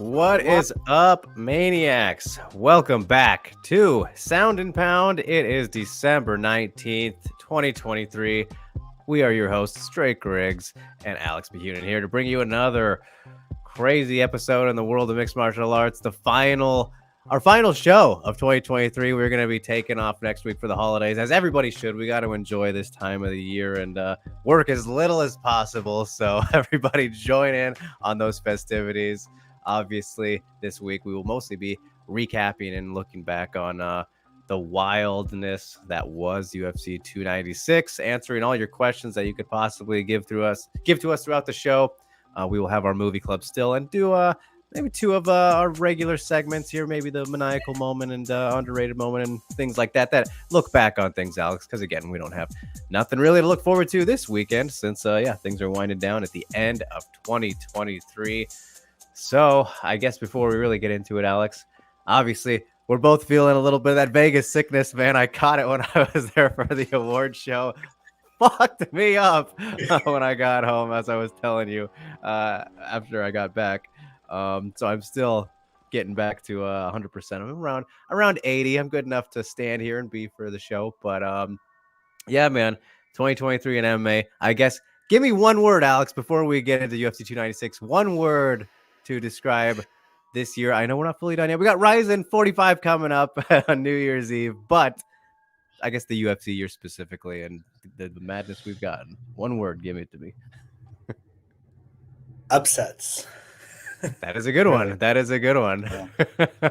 What is up, maniacs? Welcome back to Sound and Pound. It is December 19th, 2023. We are your hosts, Drake Griggs and Alex Behunin, here to bring you another crazy episode in the world of mixed martial arts. Our final show of 2023. We're going to be taking off next week for the holidays, as everybody should. We got to enjoy this time of the year and work as little as possible. So everybody join in on those festivities. Obviously, this week we will mostly be recapping and looking back on the wildness that was UFC 296, answering all your questions that you could possibly give to us throughout the show. We will have our movie club still and do maybe two of our regular segments here, maybe the maniacal moment and underrated moment and things like that look back on things, Alex, because again, we don't have nothing really to look forward to this weekend since things are winding down at the end of 2023. So I guess before we really get into it, Alex, obviously we're both feeling a little bit of that Vegas sickness, man. I caught it when I was there for the award show. Fucked me up when I got home, as I was telling you after I got back. So I'm still getting back to 100%. I'm around 80. I'm good enough to stand here and be for the show. But yeah, man, 2023 in MMA. I guess give me one word, Alex, before we get into UFC 296. One word to describe this year. I know we're not fully done yet. We got Ryzen 45 coming up on New Year's Eve, but I guess the UFC year specifically and the madness we've gotten. One word, give it to me. Upsets. That is a good one. That is a good one. Yeah.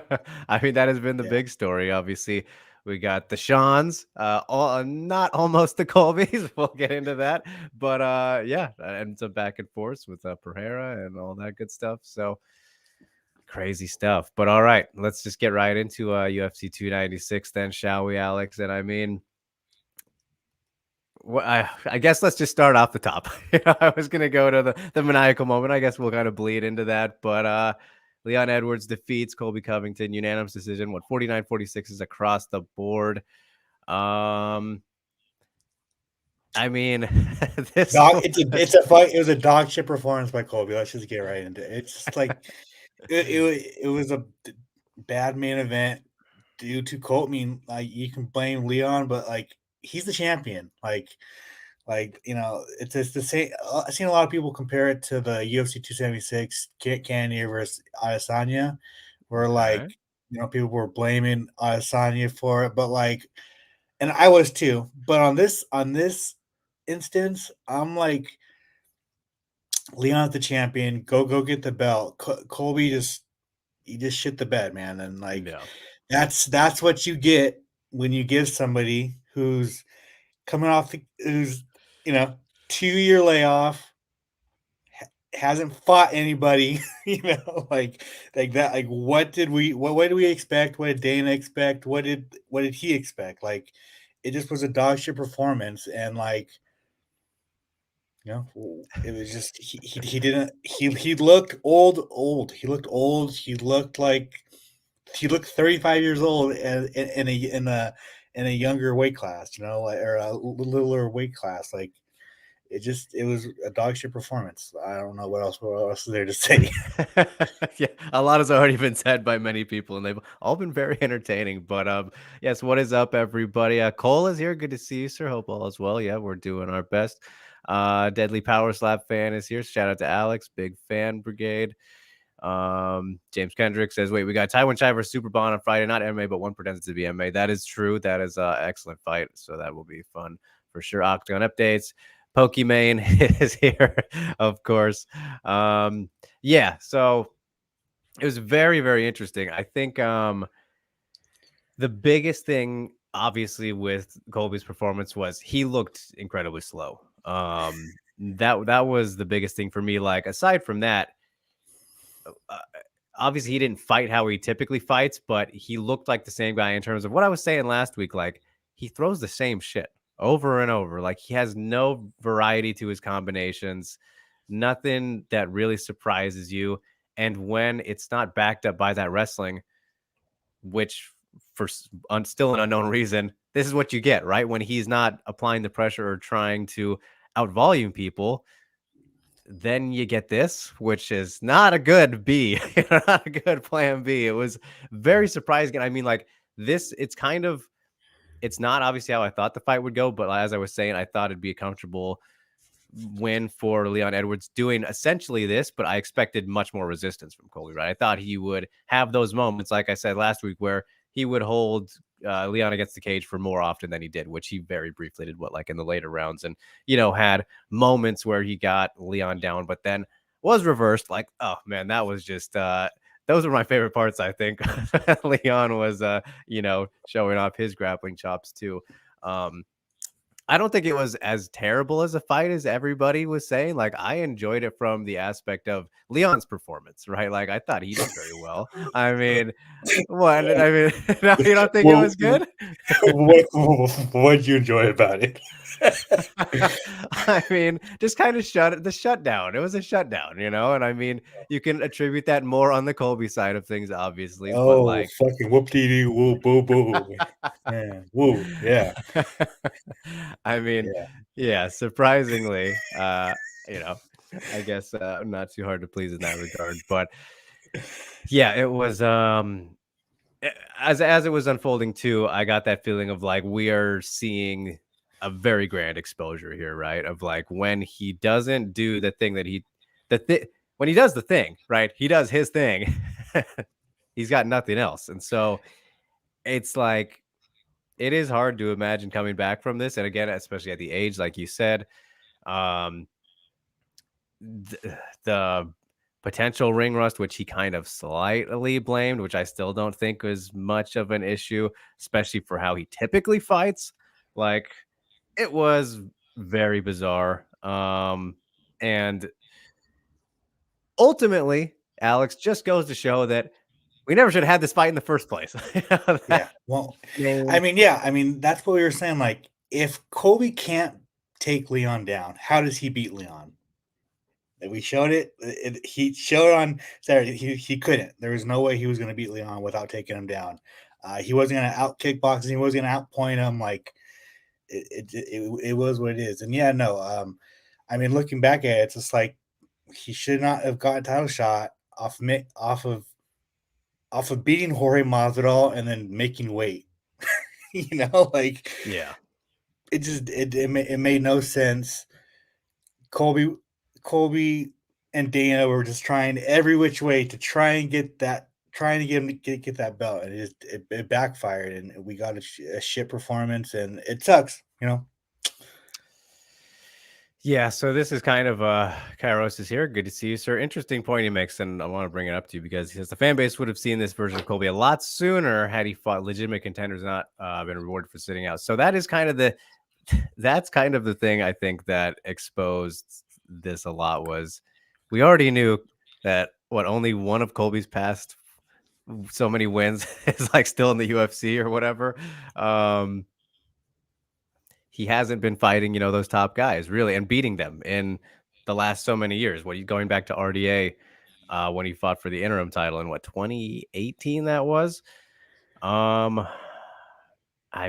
I mean, that has been the big story. Obviously, we got the Seans, not almost the Colbys. We'll get into that. But and some back and forth with Pereira and all that good stuff. So crazy stuff. But all right, let's just get right into UFC 296 then, shall we, Alex? And I mean, well, I guess let's just start off the top. I was going to go to the maniacal moment. I guess we'll kind of bleed into that. But Leon Edwards defeats Colby Covington, unanimous decision. 49-46 is across the board. I mean, it was a dog shit performance by Colby. Let's just get right into it. It's just like it was a bad main event due to Colt. I mean, like, you can blame Leon, but like, he's the champion. Like it's the same. I've seen a lot of people compare it to the UFC 276 Cannonier versus Adesanya, where like, people were blaming Adesanya for it, but like, and I was too. But on this instance, I'm like, Leon's the champion. Go get the belt. Colby just shit the bed, man. And like, that's what you get when you give somebody who's coming off who's 2-year layoff, hasn't fought anybody, like that. Like, what did we expect? What did Dana expect? What did he expect? Like, it just was a dog shit performance, and like, it was just he looked old. He looked old. He looked like he looked 35 years old in a younger weight class, or a littler weight class. Like, it was a dog shit performance. I don't know what else is there to say. Yeah, a lot has already been said by many people, and they've all been very entertaining. But yes, what is up, everybody? Cole is here. Good to see you, sir. Hope all is well. Yeah, we're doing our best. Deadly Power Slap fan is here. Shout out to Alex, big fan brigade. James Kendrick says, wait, we got Taiwan Chai versus Super Bond on Friday, not MMA, but one pretends to be MMA. That is true. That is an excellent fight, so that will be fun for sure. Octagon updates. Pokimane is here, of course. Yeah, so it was very, very interesting. I think the biggest thing, obviously, with Colby's performance was he looked incredibly slow. That was the biggest thing for me. Like, aside from that, obviously he didn't fight how he typically fights, but he looked like the same guy in terms of what I was saying last week. Like, he throws the same shit over and over. Like, he has no variety to his combinations, nothing that really surprises you. And when it's not backed up by that wrestling, which for still an unknown reason, this is what you get, right? When he's not applying the pressure or trying to outvolume people, then you get this, which is not a good B, not a good plan B. It was very surprising. I mean, like this, it's not obviously how I thought the fight would go, but as I was saying, I thought it'd be a comfortable win for Leon Edwards doing essentially this, but I expected much more resistance from Colby, right? I thought he would have those moments, like I said last week, where he would hold Leon against the cage for more often than he did, which he very briefly did, like in the later rounds, and, had moments where he got Leon down, but then was reversed. Like, oh man, that was just, those were my favorite parts, I think. Leon was, showing off his grappling chops too. I don't think it was as terrible as a fight as everybody was saying. Like, I enjoyed it from the aspect of Leon's performance, right? Like, I thought he did very well. I mean, what? I mean, no, you don't think it was good? What did you enjoy about it? I mean, just kind of the shutdown. It was a shutdown, and I mean, you can attribute that more on the Colby side of things, obviously. But like, fucking whoop-dee-dee, woo, boo, boo. Yeah, woo, yeah. I mean, yeah, surprisingly, I guess not too hard to please in that regard. But yeah, it was as it was unfolding too, I got that feeling of like we are seeing a very grand exposure here, right? Of like when he doesn't do the thing that when he does the thing, right? He does his thing. He's got nothing else. And so it's like it is hard to imagine coming back from this. And again, especially at the age, like you said, the potential ring rust, which he kind of slightly blamed, which I still don't think was much of an issue, especially for how he typically fights. Like, it was very bizarre. And ultimately, Alex, just goes to show that we never should have had this fight in the first place. Yeah. Well, I mean, that's what we were saying. Like, if Colby can't take Leon down, how does he beat Leon? We showed it. He showed on Saturday. He couldn't. There was no way he was going to beat Leon without taking him down. He wasn't going to out kickbox. He wasn't going to outpoint him. Like, it was what it is. And yeah, no. I mean, looking back at it, it's just like he should not have got a title shot off of beating Jorge Masvidal and then making weight. Like, yeah, it made no sense. Colby and Dana were just trying every which way to try and get that belt, and it backfired, and we got a shit performance, and it sucks. Yeah, so this is kind of Kairos is here. Good to see you, sir. Interesting point he makes, and I want to bring it up to you because he says the fan base would have seen this version of Colby a lot sooner had he fought legitimate contenders, not been rewarded for sitting out. So that is kind of the thing I think that exposed this a lot was we already knew that only one of Colby's past so many wins is like still in the UFC or whatever. He hasn't been fighting, those top guys really and beating them in the last so many years. Going back to RDA when he fought for the interim title in 2018 that was. I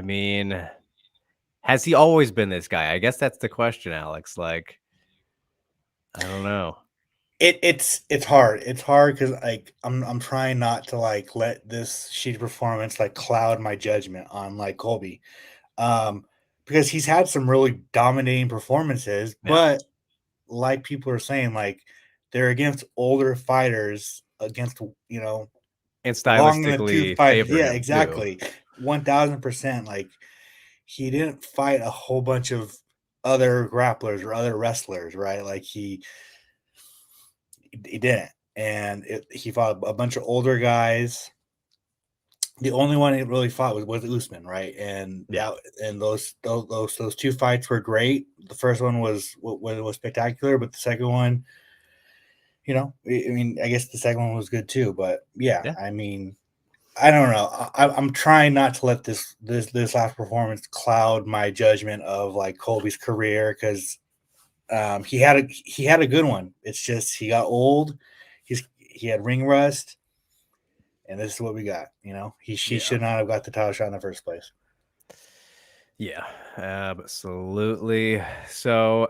mean, has he always been this guy? I guess that's the question, Alex. Like, I don't know. It's hard. It's hard because like I'm trying not to like let this shitty performance like cloud my judgment on like Colby. Because he's had some really dominating performances, but like people are saying, like they're against older fighters, against and stylistically favor yeah, him exactly, 1000%. Like he didn't fight a whole bunch of other grapplers or other wrestlers, right? Like he didn't, and he fought a bunch of older guys. The only one he really fought was Usman, right? And those two fights were great. The first one was spectacular, but the second one, I mean, I guess the second one was good too. But yeah. I mean, I don't know. I'm trying not to let this last performance cloud my judgment of like Colby's career because he had a good one. It's just he got old. He had ring rust. And this is what we got, He should not have got the title shot in the first place. Yeah, absolutely. So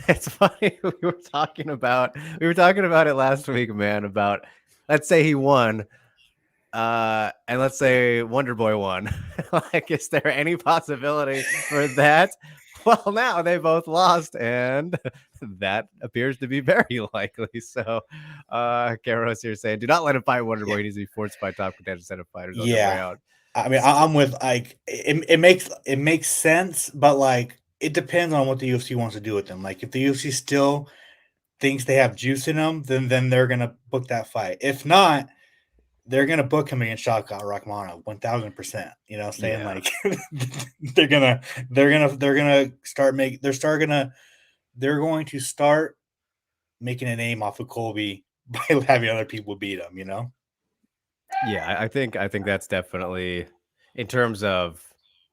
it's funny we were talking about it last week, man, about let's say he won, and let's say Wonder Boy won. Like, is there any possibility for that? Well, now they both lost, and that appears to be very likely. So, Karos here saying, do not let him fight Wonder Boy. He needs to be forced by top contenders instead of fighters on their way Yeah. out. I mean, I'm with like it makes sense, but like it depends on what the UFC wants to do with them. Like if the UFC still thinks they have juice in them, then they're gonna book that fight. If not, they're gonna book him against Shavkat Rakhmonov 1000%. You know, what I'm saying Yeah. like they're gonna start make they're start gonna they're going to start making a name off of Colby by having other people beat him. You know. Yeah, I think that's definitely, in terms of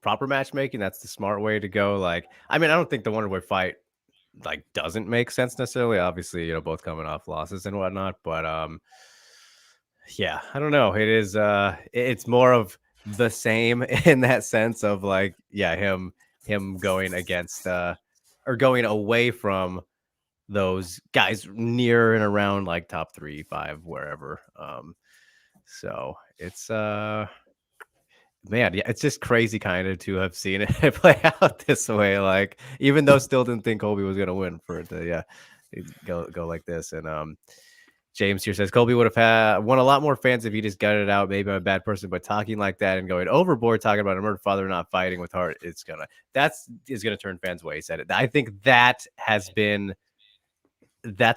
proper matchmaking, that's the smart way to go. Like, I mean, I don't think the Wonder Boy fight like doesn't make sense necessarily. Obviously, both coming off losses and whatnot, but yeah, I don't know. It is it's more of the same in that sense of like, yeah, him going against or going away from those guys near and around like top 3, 5, wherever. So it's man, yeah, it's just crazy kind of to have seen it play out this way. Like, even though still didn't think Colby was gonna win, for it to go like this. And James here says Colby would have won a lot more fans if he just gutted it out. Maybe I'm a bad person, but talking like that and going overboard, talking about a murdered father not fighting with heart, is gonna turn fans away. He said it. I think that's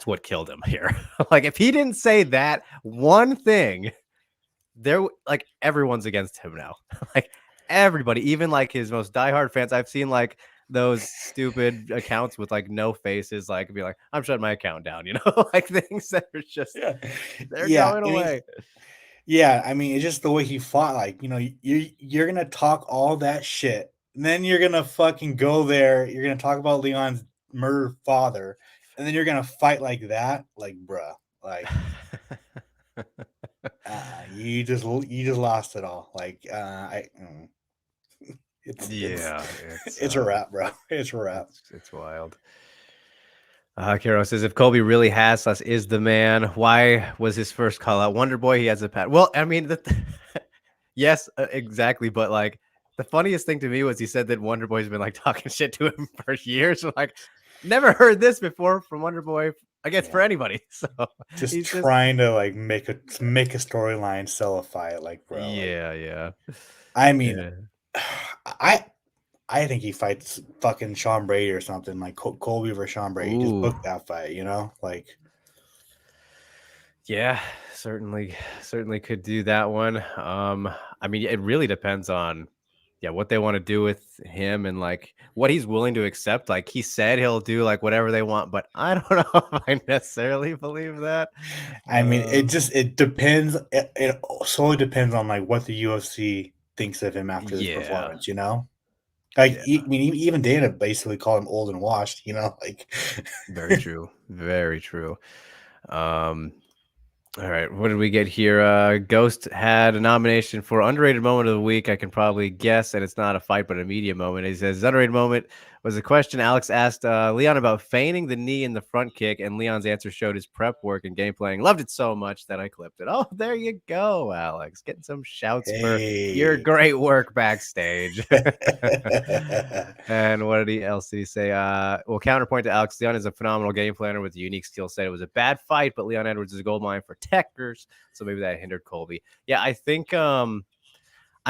what killed him here. Like, if he didn't say that one thing, like everyone's against him now. Like everybody, even like his most diehard fans. I've seen like those stupid accounts with like no faces, like be like, I'm shutting my account down, like things that are just they're going away. I mean, it's just the way he fought. Like, you're gonna talk all that shit, and then you're gonna fucking go there. You're gonna talk about Leon's murdered father, and then you're gonna fight like that. Like, bruh, like, you just lost it all. Like, it's a wrap, bro. It's a wrap. It's wild. Karo says, if Colby really has us, is the man, why was his first call out Wonder Boy? He has a pat. Well, I mean, yes, exactly. But like, the funniest thing to me was he said that Wonder Boy's been like talking shit to him for years. Like, never heard this before from Wonder Boy, I guess, for anybody. So just trying to like make a storyline, sell a fight, like, bro. Yeah. I mean, I think he fights fucking Sean Brady or something, like Colby versus Sean Brady. Ooh. Just book that fight, like. Yeah, certainly could do that one. I mean, it really depends on what they want to do with him and like what he's willing to accept. Like, he said he'll do like whatever they want, but I don't know if I necessarily believe that. I mean, it depends. It solely depends on like what the UFC thinks of him after this performance, Like, I mean, even Dana basically called him old and washed, like. Very true. Very true. All right, what did we get here? Ghost had a nomination for underrated moment of the week. I can probably guess, and it's not a fight, but a media moment. He says, underrated moment was a question Alex asked Leon about feigning the knee in the front kick, and Leon's answer showed his prep work and game playing. Loved it so much that I clipped it. Oh, there you go, Alex. Getting some shouts for your great work backstage. And what did he say? Well, counterpoint to Alex, Leon is a phenomenal game planner with a unique skill set. It was a bad fight, but Leon Edwards is a gold mine for techers, so maybe that hindered Colby. Yeah, I think I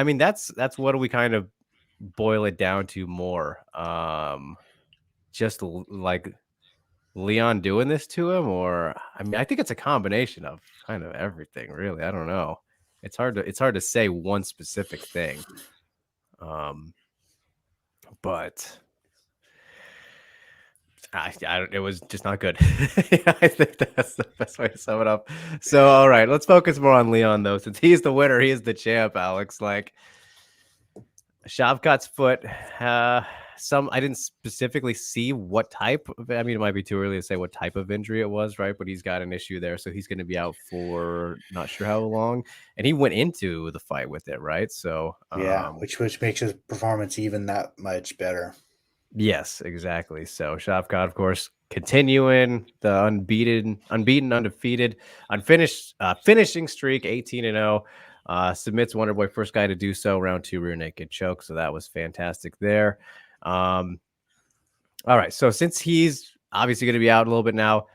mean, that's what do we kind of boil it down to more? Just like Leon doing this to him, or I mean, I think it's a combination of kind of everything, really. I don't know. It's hard to say one specific thing. But it was just not good. I think that's the best way to sum it up. So, all right, let's focus more on Leon, though, since he's the winner. He is the champ, Alex. Like, Shavkat's foot I didn't specifically see what type of, I mean, it might be too early to say what type of injury it was, right? But he's got an issue there. So he's going to be out for not sure how long. And he went into the fight with it, right? So, Yeah, which makes his performance even that much better. yes, exactly. So Shavkat, of course, continuing the unbeaten, undefeated, unfinished finishing streak, 18-0. Submits Wonderboy, first guy to do so, round 2 rear naked choke. So that was fantastic there. All right. So since he's obviously going to be out a little bit now,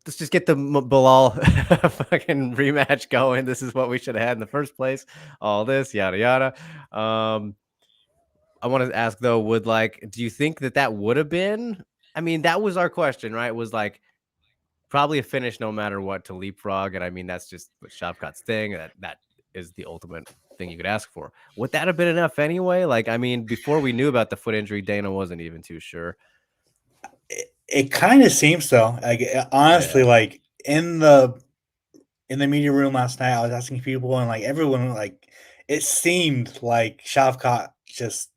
let's just get the Bilal fucking rematch going. This is what we should have had in the first place. All this, yada, yada. I want to ask though, do you think that would have been? I mean, that was our question, right? It was like probably a finish no matter what to leapfrog, and I mean that's just what Shavkat's thing. That is the ultimate thing you could ask for. Would that have been enough anyway? Like, I mean, before we knew about the foot injury, Dana wasn't even too sure. It kind of seems so. Like honestly, like in the media room last night, I was asking people, and like everyone, like it seemed like Shavkat just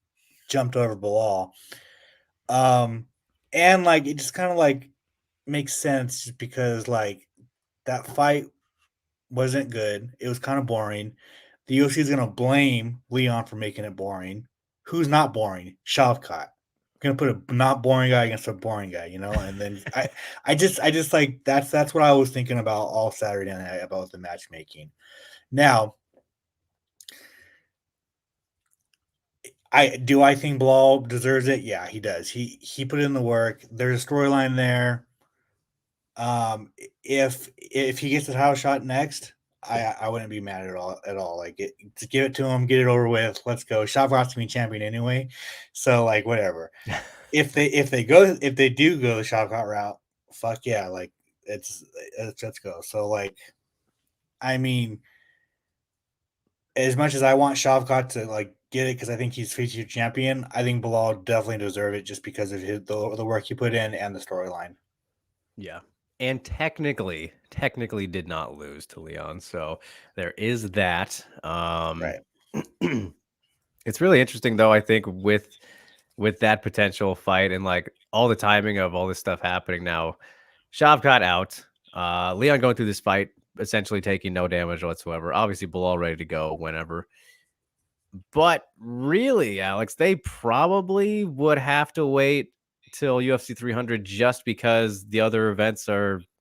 jumped over Bilal. And like it just kind of like makes sense just because like that fight wasn't good. It was kind of boring. The UFC is gonna blame Leon for making it boring. Who's not boring? Shavkat. Gonna put a not boring guy against a boring guy, you know. And then I just like that's what I was thinking about all Saturday night about the matchmaking. Now, I think Bilal deserves it? Yeah, he does. He put in the work. There's a storyline there. If he gets a title shot next, I wouldn't be mad at all. Like to give it to him, get it over with. Let's go. Shavkat's to be champion anyway, so like whatever. if they do go the Shavkat route, fuck yeah, like let's go. So like, I mean, as much as I want Shavkat to like get it because I think he's future champion, I think Bilal definitely deserve it just because of the work he put in and the storyline. Yeah. And technically did not lose to Leon. So there is that. Right. It's really interesting though, I think, with that potential fight and like all the timing of all this stuff happening now. Shavkat out. Leon going through this fight, essentially taking no damage whatsoever. Obviously, Bilal ready to go whenever. But really, Alex, they probably would have to wait till UFC 300 just because the other events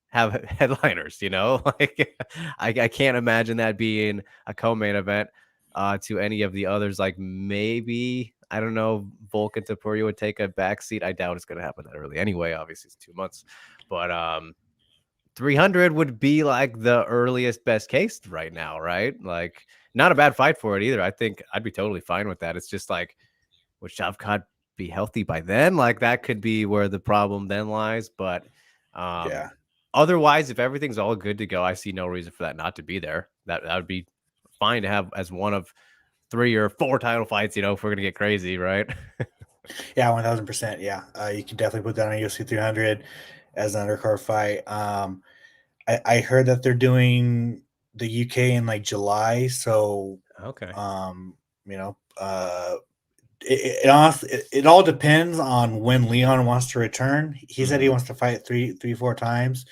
have headliners, you know? Like I can't imagine that being a co-main event to any of the others. Like maybe, I don't know, Volkan Topuria would take a backseat. I doubt it's going to happen that early anyway. Obviously, it's 2 months. But 300 would be like the earliest best case right now, right? Like not a bad fight for it either. I think I'd be totally fine with that. It's just like, would Shavkat be healthy by then? Like that could be where the problem then lies. But Yeah. otherwise, if everything's all good to go, I see no reason for that not to be there. That would be fine to have as one of 3 or 4 title fights, you know, if we're gonna get crazy, right? Yeah, 1000%. Yeah, you can definitely put that on UFC 300 as an undercard fight. I heard that they're doing the UK in like July, so Okay. you know, it honestly it all depends on when Leon wants to return. He said he wants to fight 4 times.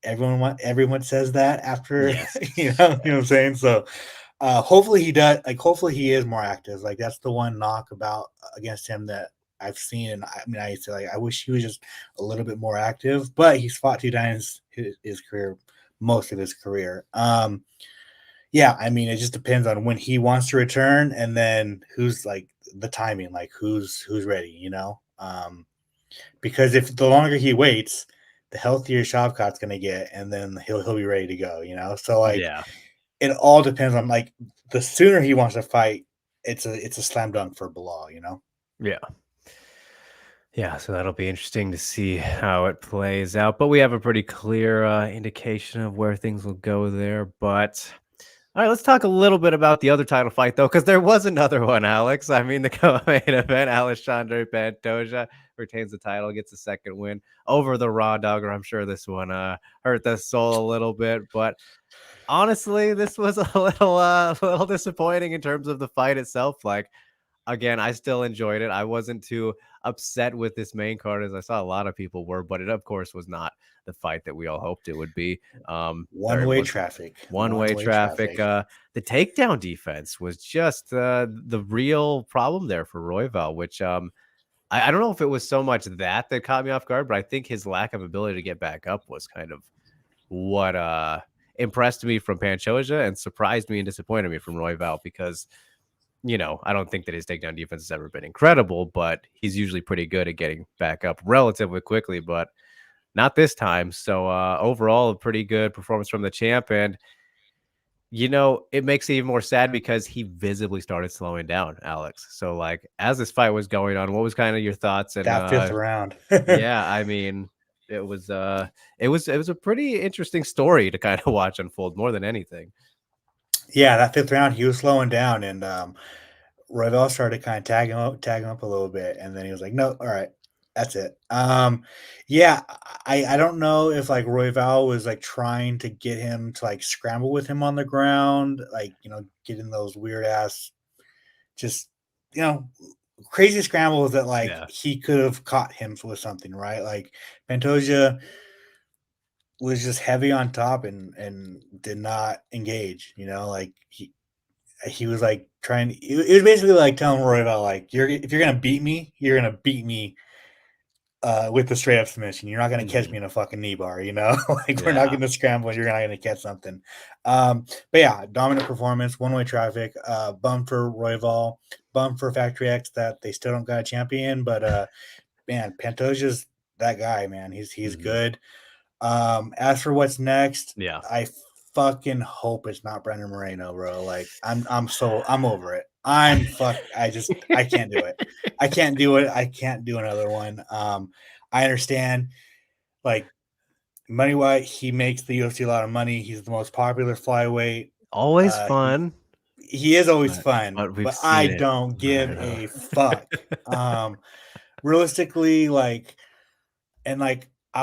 Everyone says that after Yes. you know what I'm saying. So hopefully he does. Like hopefully he is more active. Like that's the one knock about against him that I've seen. And I mean I used to like I wish he was just a little bit more active. But he's fought 2 times his career, most of his career. Yeah, I mean it just depends on when he wants to return, and then who's like the timing, like who's ready, you know. Because if the longer he waits, the healthier Shavkat's gonna get, and then he'll be ready to go, you know. So like Yeah. it all depends on like the sooner he wants to fight, it's a slam dunk for Bilal, you know. Yeah. Yeah, so that'll be interesting to see how it plays out. But we have a pretty clear indication of where things will go there. But all right, let's talk a little bit about the other title fight, though, because there was another one, Alex. I mean, the co-main event, Alexandre Pantoja retains the title, gets a second win over the Raw Dogger. I'm sure this one hurt the soul a little bit, but honestly, this was a little disappointing in terms of the fight itself. Like, again, I still enjoyed it. I wasn't too upset with this main card as I saw a lot of people were, but it of course was not the fight that we all hoped it would be. There One-way was traffic. one-way traffic. The takedown defense was just the real problem there for Royval, which I don't know if it was so much that caught me off guard, but I think his lack of ability to get back up was kind of what impressed me from Pantoja and surprised me and disappointed me from Royval because I don't think that his takedown defense has ever been incredible, but he's usually pretty good at getting back up relatively quickly, but not this time. So overall, a pretty good performance from the champ. And, it makes it even more sad because he visibly started slowing down, Alex. So, like, as this fight was going on, what was kind of your thoughts? And that fifth round. yeah, I mean, it was a pretty interesting story to kind of watch unfold more than anything. Yeah, that fifth round, he was slowing down, and Royval started kind of tagging up a little bit, and then he was like, "No, all right, that's it." Yeah, I don't know if like Royval was like trying to get him to like scramble with him on the ground, like getting those weird ass, just crazy scrambles that like he could have caught him with something, right? Like Pantoja was just heavy on top and did not engage. Like he was like trying. It was basically like telling Royval like if you're gonna beat me, you're gonna beat me with the straight up submission. You're not gonna catch me in a fucking knee bar. Like we're not gonna scramble. You're not gonna catch something. But yeah, dominant performance, one way traffic. Bum for Royval, bum for Factory X that they still don't got a champion. But man, Pantoja's that guy. Man, he's good. As for what's next, I fucking hope it's not Brendan Moreno, bro. Like I'm over it. I can't do it. I can't do it. I can't do another one. I understand, like money wise, he makes the UFC a lot of money. He's the most popular flyweight. Always fun. He is always fun, but I don't give a fuck. Realistically, I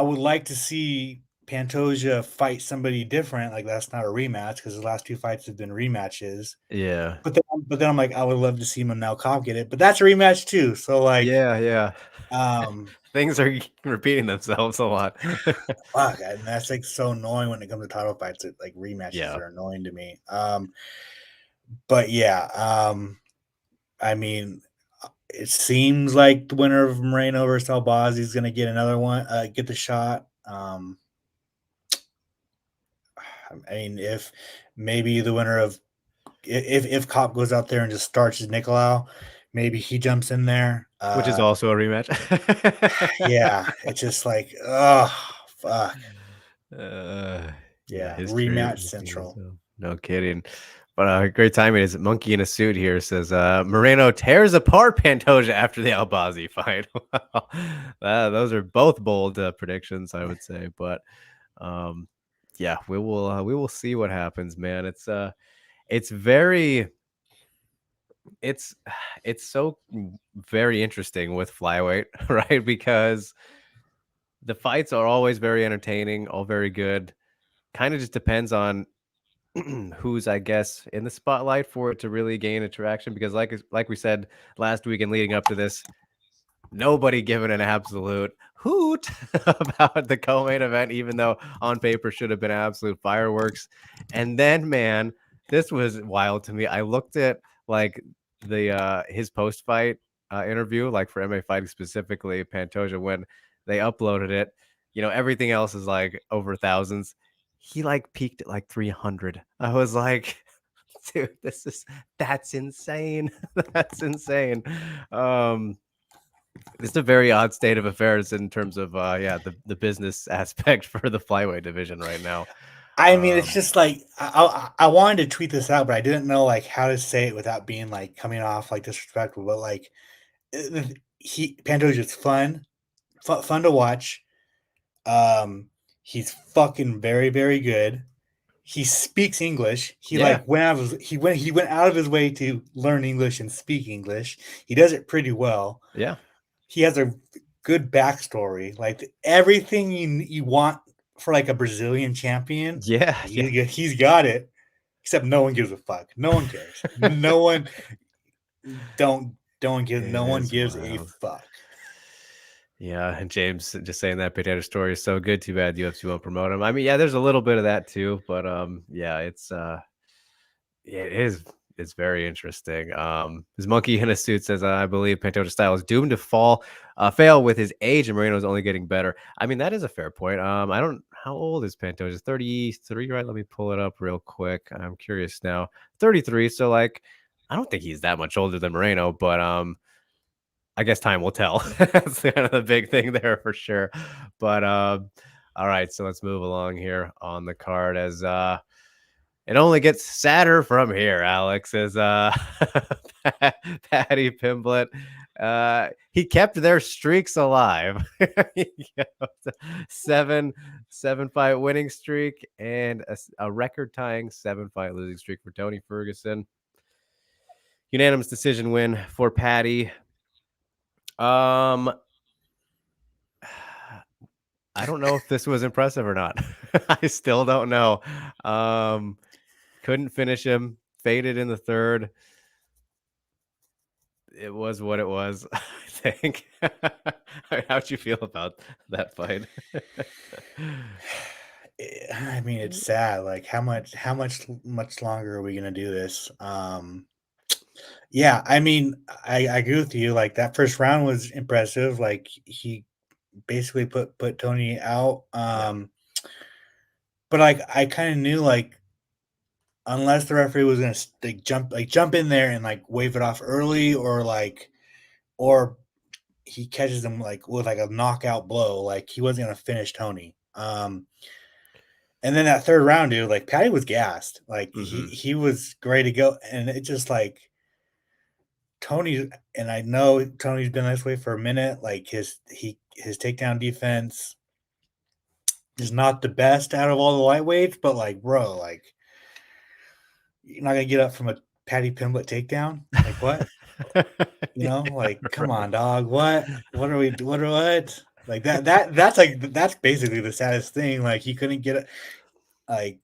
would like to see Pantoja fight somebody different. Like that's not a rematch because the last two fights have been rematches. Yeah. But then I'm like, I would love to see Manel Cobb get it, but that's a rematch too. So like, yeah. Things are repeating themselves a lot. Fuck, and that's like so annoying when it comes to title fights. Like rematches are annoying to me. But yeah, I mean, it seems like the winner of Moreno versus Albazi is going to get another one, get the shot. I mean, if maybe the winner of if Cop goes out there and just starches Nicolau, maybe he jumps in there, which is also a rematch. Yeah, it's just like, oh fuck. Yeah, rematch central. No kidding. But great timing is Monkey in a Suit here says Moreno tears apart Pantoja after the Albazi fight. Those are both bold predictions, I would say. But yeah, we will see what happens, man. It's so very interesting with flyweight, right? Because the fights are always very entertaining, all very good. Kind of just depends on who's, I guess, in the spotlight for it to really gain attraction. Because like we said last week and leading up to this, nobody given an absolute hoot about the co-main event, even though on paper should have been absolute fireworks. And then, man, this was wild to me. I looked at like the his post-fight interview, like for MMA Fighting specifically, Pantoja, when they uploaded it. Everything else is like over thousands. He like peaked at like 300. I was like, dude, that's insane. That's insane. It's a very odd state of affairs in terms of the business aspect for the flyweight division right now. I mean, it's just like I wanted to tweet this out, but I didn't know like how to say it without being like coming off like disrespectful. But like, Pantoja's fun to watch. He's fucking very, very good. He speaks English. He went out of his way to learn English and speak English. He does it pretty well. Yeah. He has a good backstory. Like everything you want for like a Brazilian champion. Yeah. He's got it. Except no one gives a fuck. No one cares. No one don't no one gives a fuck. Yeah, and James just saying that potato story is so good. Too bad the UFC won't promote him. I mean, yeah, there's a little bit of that too, but yeah, it's very interesting. His monkey in a suit says, I believe Pantoja's style is doomed to fail with his age, and Moreno's only getting better. I mean, that is a fair point. I don't. How old is Pantoja? 33, right? Let me pull it up real quick. I'm curious now. 33. So like, I don't think he's that much older than Moreno, but I guess time will tell. That's kind of the big thing there for sure. But all right, so let's move along here on the card as it only gets sadder from here, Alex, as Paddy Pimblett. He kept their streaks alive. seven fight winning streak and a record tying 7 fight losing streak for Tony Ferguson. Unanimous decision win for Paddy. I don't know if this was impressive or not. I still don't know. Couldn't finish him. Faded in the third. It was what it was, I think. How'd you feel about that fight? I mean, it's sad. Like, how much longer are we gonna do this? Yeah, I mean, I agree with you. Like, that first round was impressive. Like, he basically put Tony out. But like, I kind of knew, like, unless the referee was gonna jump in there and like wave it off early, or he catches him like with like a knockout blow, like he wasn't gonna finish Tony. And then that third round, dude, like Paddy was gassed. Like he was ready to go. And it just like Tony, and I know Tony's been this way for a minute. Like his takedown defense is not the best out of all the lightweights, but like, bro, like you're not gonna get up from a Paddy Pimblett takedown? Like what? You know, like come on, dog. What are we what? Like that's basically the saddest thing. Like he couldn't get it. Like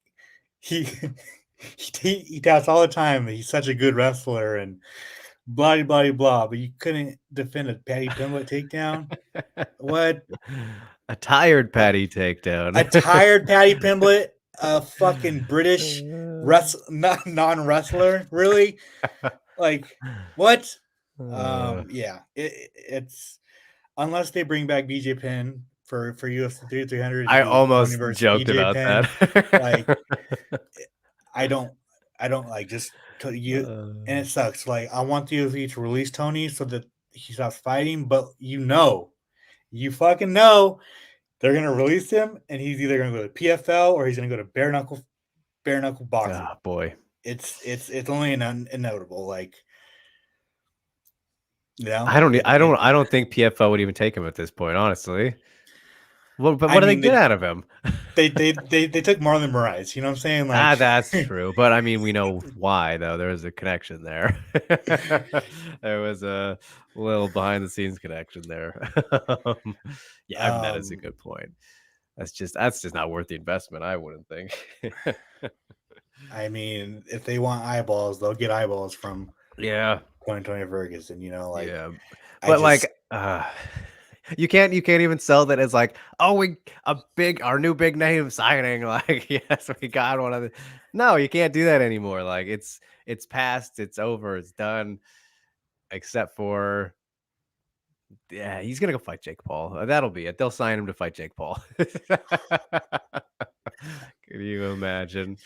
he doubts all the time that he's such a good wrestler and blah blah blah, but you couldn't defend a Paddy Pimblett takedown. What? A tired Paddy takedown. A tired Paddy Pimblett, a fucking British non-wrestler, really? Like what? Yeah, it's unless they bring back BJ Penn for UFC 300. I almost joked BJ about Penn, that. Like, I don't like just you, and it sucks. Like, I want the UFC to release Tony so that he stops fighting, but you fucking know they're gonna release him, and he's either gonna go to PFL or he's gonna go to bare knuckle boxing. Oh boy, it's only inevitable. Like, you know, I don't think PFL would even take him at this point, honestly. Well, but what do they get out of him? They took Marlon Moraes. You know what I'm saying? Like, that's true. But I mean, we know why though. There was a connection there. There was a little behind the scenes connection there. Yeah, I mean, that is a good point. That's just not worth the investment, I wouldn't think. I mean, if they want eyeballs, they'll get eyeballs from Tony Ferguson. You know, like but you can't even sell that as like, oh, our new big name signing. Like, yes, we got one of the. No, you can't do that anymore. Like, it's past, it's over, it's done. Except for, he's gonna go fight Jake Paul. That'll be it. They'll sign him to fight Jake Paul. Can you imagine?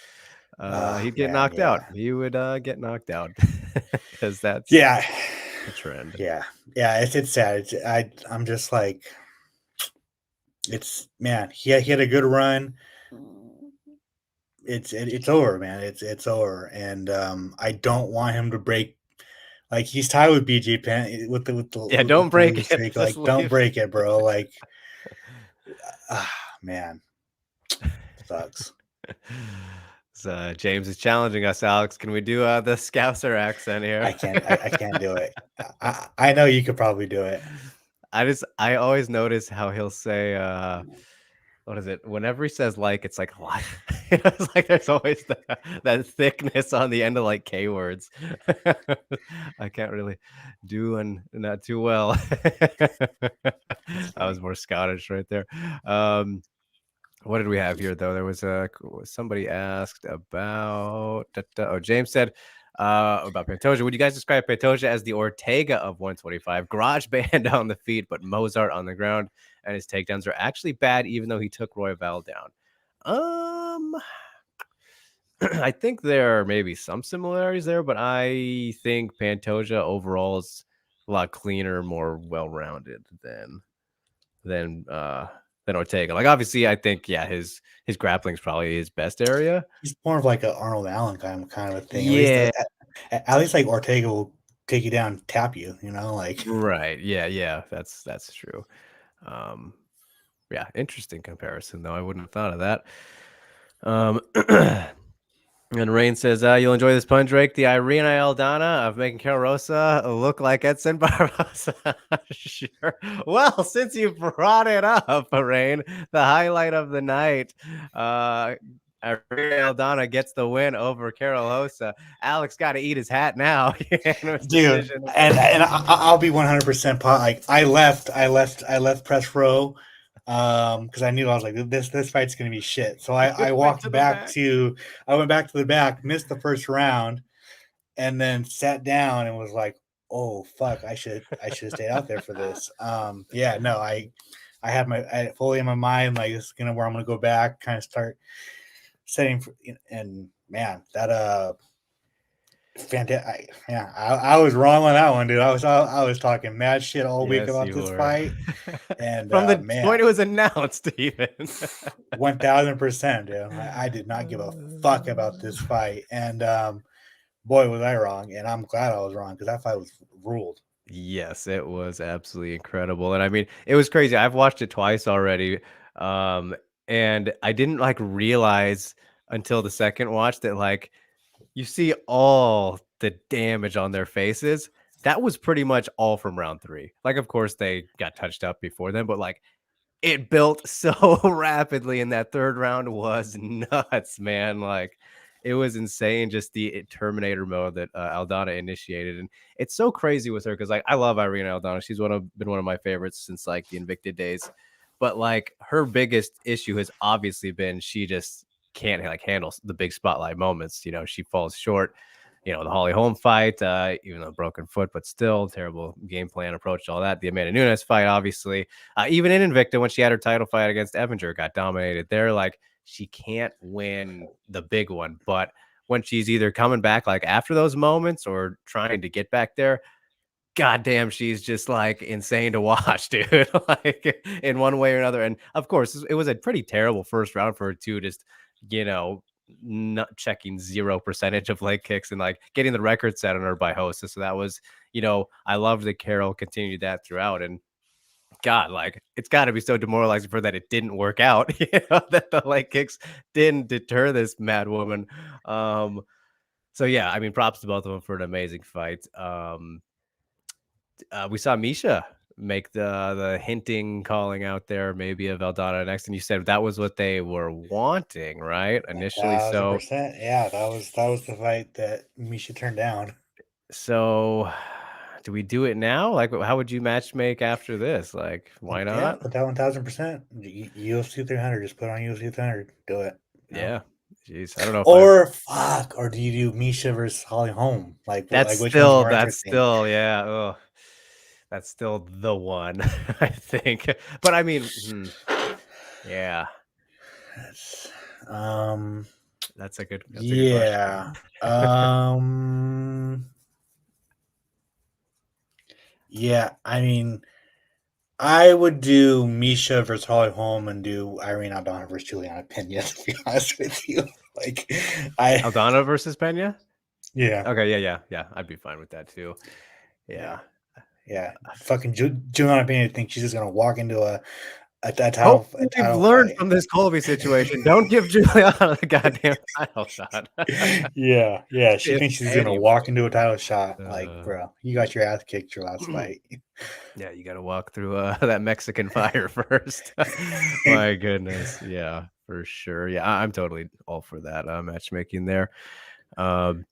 He'd get knocked out. He would get knocked out because that's the trend. Yeah, it's sad. I'm just like, it's, man. He had a good run. It's over, man. It's over, and I don't want him to break. Like, he's tied with BJ Penn with the don't break it. Streak. Like, don't break it, bro. Like, man, sucks. So James is challenging us, Alex. Can we do the Scouser accent here? I can't do it. I know you could probably do it. I always notice how he'll say what is it? Whenever he says like, it's like a lot. It's like there's always that thickness on the end of like K words. I can't really do and not too well. That was more Scottish right there. What did we have here though? There was somebody asked about oh, James said about Pantoja. Would you guys describe Pantoja as the Ortega of 125? Garage band on the feet, but Mozart on the ground, and his takedowns are actually bad, even though he took Royval down. I think there are maybe some similarities there, but I think Pantoja overall is a lot cleaner, more well-rounded than Ortega. Like obviously, I think his grappling is probably his best area. He's more of like an Arnold Allen kind of a thing. Yeah. At least like Ortega will take you down, tap you. You know, like Right. Yeah. That's true. Yeah, interesting comparison though. I wouldn't have thought of that. And Rain says, you'll enjoy this pun, Drake. The Irina Aldana of making Carol Rosa look like Edson Barbosa. Sure. Well, since you brought it up, Rain, the highlight of the night, Irina Aldana gets the win over Carol Rosa. Alex got to eat his hat now. Dude, and I'll be 100% like I left press row because I knew I was like this fight's gonna be shit. So I walked back to I went back to the back, missed the first round, and then sat down and was like, oh fuck, I should have stayed out there for this. Yeah, no, I had I fully in my mind like this is gonna where I'm gonna go back, kind of start setting for, and man, that fantastic. I was wrong on that one, dude. I was talking mad shit all week about this fight, and from the point it was announced, even 1000%, dude. I did not give a fuck about this fight, and boy, was I wrong, and I'm glad I was wrong because that fight was ruled. Yes, it was absolutely incredible, and I mean, it was crazy. I've watched it twice already, and I didn't like realize until the second watch that like you see all the damage on their faces. That was pretty much all from round 3. Like, of course, they got touched up before then, but like it built so rapidly, and that third round was nuts, man. Like it was insane, just the Terminator mode that Aldana initiated, and it's so crazy with her because like I love Irina Aldana. She's been one of my favorites since like the Invicted days, but like her biggest issue has obviously been she just can't like handle the big spotlight moments. You know, she falls short. You know, the Holly Holm fight, even though broken foot, but still terrible game plan approach to all that. The Amanda Nunes fight, obviously, even in Invicta when she had her title fight against Evinger, got dominated there. Like she can't win the big one, but when she's either coming back like after those moments or trying to get back there, goddamn, she's just like insane to watch, dude. Like in one way or another. And of course, it was a pretty terrible first round for her too. Just not checking 0% of leg kicks and like getting the record set on her by Hosa. So that was, I love that Carol continued that throughout. And God, like it's got to be so demoralizing for that it didn't work out. That the leg kicks didn't deter this mad woman. So yeah, I mean, props to both of them for an amazing fight. We saw Misha make the hinting calling out there maybe of Aldana next, and you said that was what they were wanting, right? Initially. So yeah, that was the fight that Misha turned down. So do we do it now? Like how would you match make after this? Like why not? Yeah, 1000%. UFC 300, just put on UFC 300. Do it. Yeah. Jeez, I don't know. Or do you do Misha versus Holly Holm? Like that's which still yeah. Ugh. That's still the one, I think. But I mean, yeah. That's a good question. Yeah, I mean, I would do Misha versus Holly Holm and do Irene Aldana versus Juliana Pena, to be honest with you. Like Aldana versus Pena? Yeah. Okay, yeah. I'd be fine with that too. Yeah. Fucking Juliana Pena thinks she's just gonna walk into Hopefully we've title learned fight. from this Colby situation. Don't give Juliana the goddamn title shot. Yeah. She If thinks she's gonna any. walk into a title shot. Like, Uh, bro, you got your ass kicked your last fight. Yeah, you got to walk through that Mexican fire first. My goodness. Yeah, for sure. Yeah, I'm totally all for that matchmaking there. Um,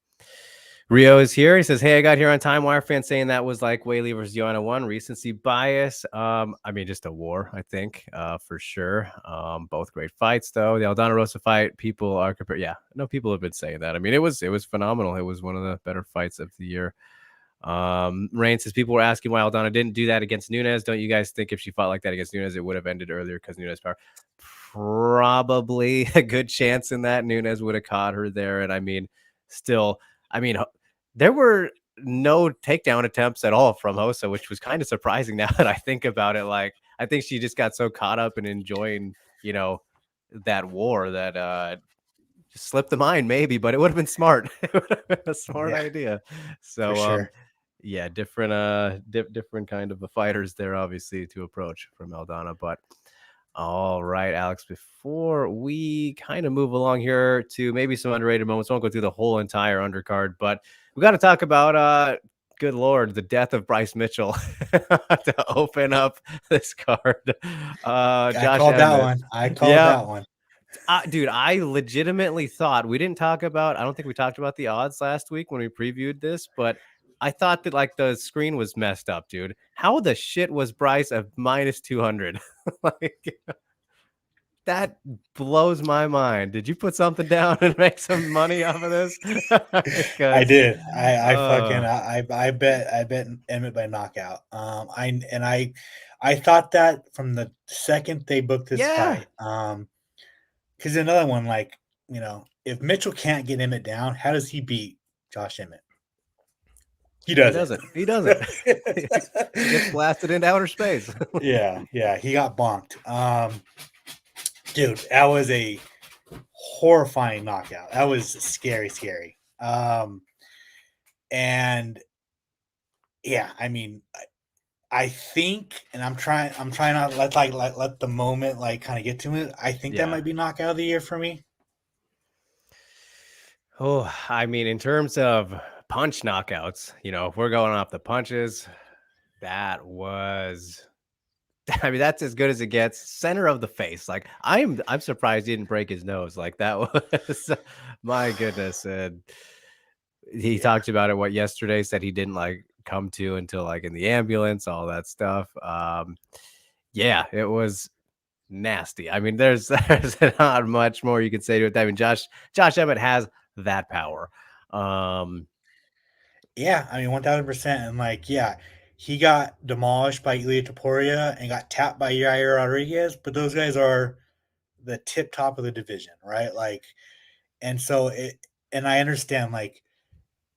Rio is here. He says, "Hey, I got here on time. Why are fans saying that was like Whaley versus Joanna 1? Recency bias. I mean, just a war, I think, for sure. Both great fights, though. The Aldana Rosa fight, people are compared. Yeah, no, people have been saying that. I mean, it was phenomenal. It was one of the better fights of the year. Rain says people were asking why Aldana didn't do that against Nunes. Don't you guys think if she fought like that against Nunes, it would have ended earlier because Nunes power? Probably a good chance in that Nunes would have caught her there. And I mean, still, I mean, there were no takedown attempts at all from Rosa, which was kind of surprising now that I think about it. Like, I think she just got so caught up in enjoying, that war that just slipped the mind maybe, but it would have been smart. It would have been a smart idea. For So, sure. yeah, different kind of fighters there, obviously, to approach from Aldana. But all right, Alex, before we kind of move along here to maybe some underrated moments, I won't go through the whole entire undercard, but we got to talk about good Lord, the death of Bryce Mitchell to open up this card. I Josh called that Emmett. one. I called Yeah. that one. Dude, I legitimately thought we didn't talk about. I don't think we talked about the odds last week when we previewed this, but I thought that like the screen was messed up, dude. How the shit was Bryce of minus 200? Like that blows my mind. Did you put something down and make some money off of this? I Because did. I bet Emmett by knockout. I thought that from the second they booked this yeah, fight. Because another one, like, if Mitchell can't get Emmett down, how does he beat Josh Emmett? He he doesn't. doesn't. He doesn't. He gets blasted into outer space. Yeah, he got bonked. Dude, that was a horrifying knockout. That was scary. And yeah, I mean, I think, and I'm trying not to let the moment like kind of get to me. I think that Yeah. might be knockout of the year for me. Oh, I mean, in terms of punch knockouts, if we're going off the punches, that was I mean, that's as good as it gets. Center of the face. Like I'm surprised he didn't break his nose. Like that was my goodness. And he Yeah, talked about it yesterday, said he didn't like come to until like in the ambulance, all that stuff. Yeah, it was nasty. I mean, there's not much more you could say to it. I mean, Josh Emmett has that power. yeah. I mean, 1000%. And like, yeah, he got demolished by Ilya Taporia and got tapped by Yair Rodriguez, but those guys are the tip top of the division, right? Like, and so and I understand like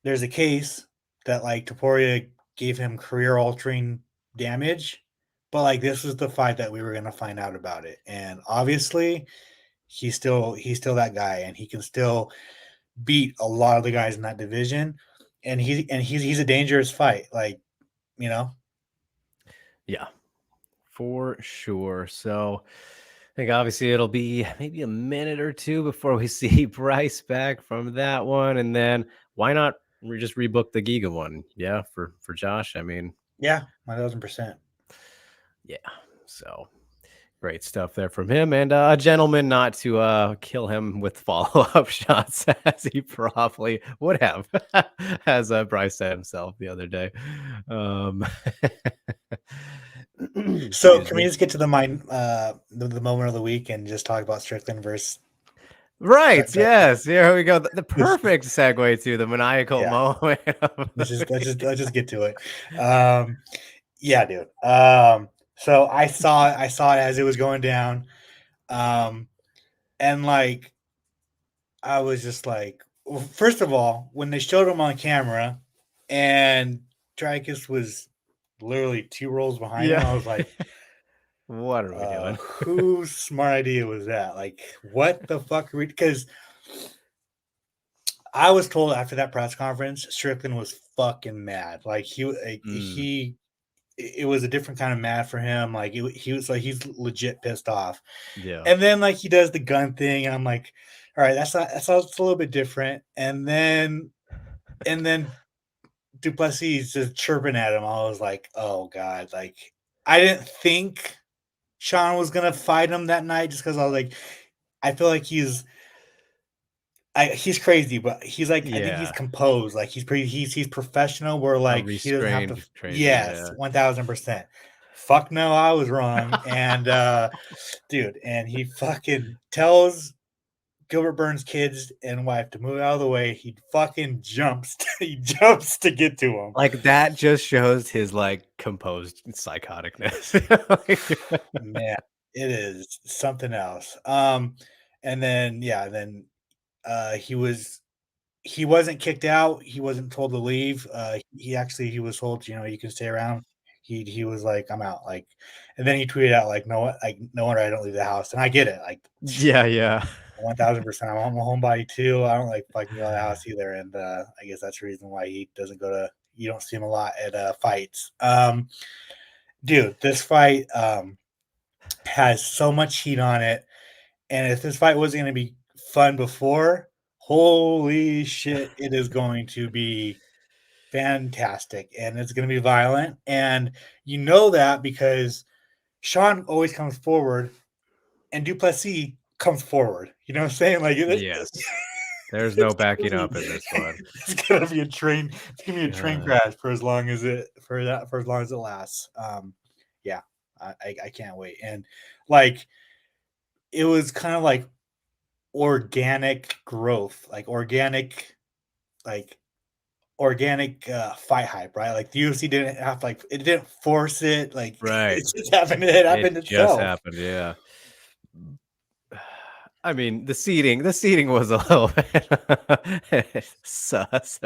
there's a case that like Taporia gave him career altering damage, but like this was the fight that we were gonna find out about it. And obviously he's still that guy and he can still beat a lot of the guys in that division. And he's a dangerous fight. Like, you know. Yeah, for sure. So I think obviously it'll be maybe a minute or two before we see Bryce back from that one, and then why not just rebook the Giga one? Yeah, for Josh. I mean, Yeah, 1000%. yeah. So great stuff there from him, and a gentleman not to kill him with follow up shots as he probably would have, as Bryce said himself the other day. Um, So excuse can we me. just get to the moment of the week and just talk about Strickland versus Right. Drex? Yes. Here we go. The perfect segue to the maniacal Yeah, moment. let's just get to it. Yeah, dude. So I saw it as it was going down. And like I was just like, well, first of all, when they showed him on camera, and Dricus was literally 2 rows behind him, Yeah. I was like, What are we doing? whose smart idea was that? Like, what the fuck are we? Because I was told after that press conference, Strickland was fucking mad. Like Mm, it was a different kind of mad for him. Like he was like he's legit pissed off. Yeah. And then like he does the gun thing, and I'm like, all right, that's a little bit different. And then Duplessis just chirping at him. I was like, oh god, like I didn't think Sean was gonna fight him that night just because I was like, I feel like he's crazy, but he's like I think he's Yeah. composed. Like he's professional. Where A like he doesn't have to. restrained crazy. Yes, Yeah. 1000%. Fuck no, I was wrong. And dude, and he fucking tells Gilbert Burns' kids and wife to move out of the way. He fucking jumps. He jumps to get to him. Like that just shows his like composed psychoticness. Man, it is something else. And then yeah, then he wasn't kicked out. He wasn't told to leave. He was told, you can stay around. He was like, I'm out. Like, and then he tweeted out like, no wonder I don't leave the house. And I get it. Like, Yeah, yeah. 1000%. I'm a homebody too. I don't like fucking go to the house either. And I guess that's the reason why he doesn't go to. You don't see him a lot at fights. Dude, this fight has so much heat on it. And if this fight wasn't going to be fun before, holy shit, it is going to be fantastic. And it's going to be violent. And you know that because Sean always comes forward and Duplessis comes forward. You know what I'm saying? Like, Yes. There's no backing up in this one. It's gonna be a train. It's gonna be a train crash for as long as it lasts. Yeah, I can't wait. And like, it was kind of like organic growth, like like organic fight hype, right? Like the UFC didn't have it didn't force it. Like Right. it just happened. It happened It just itself. happened, yeah. I mean, the seating was a little bit sus.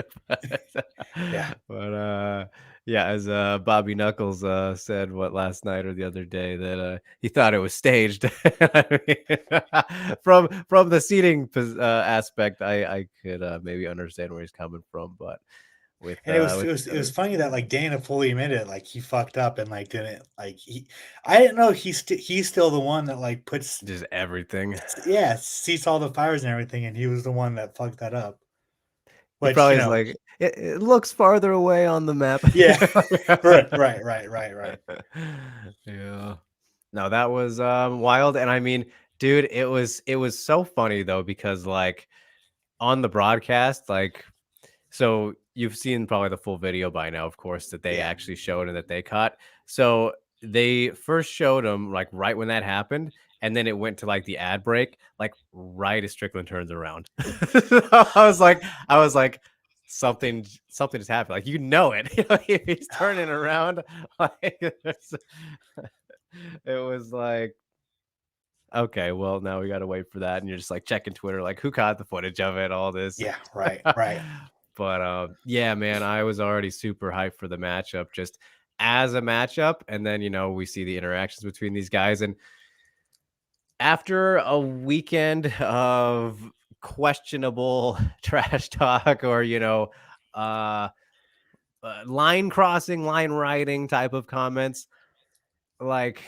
Yeah. But yeah, as Bobby Knuckles said last night or the other day that he thought it was staged. I mean, from the seating aspect, I could maybe understand where he's coming from, but with And it was funny that like Dana fully admitted like he fucked up and like didn't like I didn't know he's still the one that like puts just everything. seats all the fires and everything, and he was the one that fucked that up. He Which probably is like it looks farther away on the map. yeah, right. Yeah. No, that was wild. And I mean, dude, it was so funny though, because like on the broadcast, like so you've seen probably the full video by now, of course, that they actually showed and that they cut. So they first showed them like right when that happened, and then it went to like the ad break, like right as Strickland turns around. I was like, something just happened. Like if he's turning around, like it was like, okay, well now we got to wait for that, and you're just like checking Twitter, like who caught the footage of it, all this. Yeah, right. But yeah, man, I was already super hyped for the matchup, just as a matchup, and then we see the interactions between these guys, and after a weekend of questionable trash talk or line crossing, line writing type of comments, like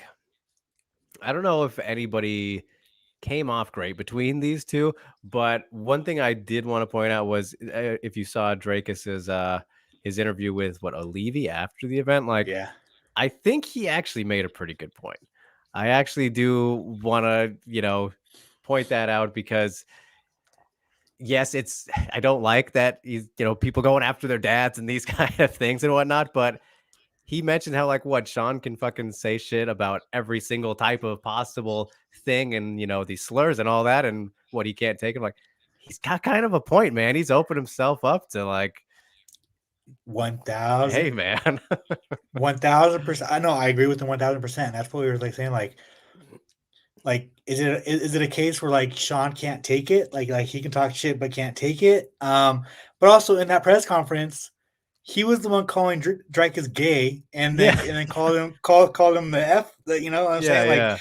I don't know if anybody came off great between these two, but one thing I did want to point out was if you saw Dracus's his interview with Olivi after the event, like Yeah. I think he actually made a pretty good point. I actually do want to point that out because yes, I don't like that he's people going after their dads and these kind of things and whatnot, but he mentioned how Sean can fucking say shit about every single type of possible thing and these slurs and all that, and what he can't take. I'm like, he's got kind of a point, man. He's opened himself up to like 1000. Hey man. 1000%. I know, I agree with the 1000%. That's what we were like saying, like is it a case where like Sean can't take it? Like he can talk shit but can't take it. But also in that press conference, he was the one calling Dricus gay, and then called him the F. You know what I'm saying? Like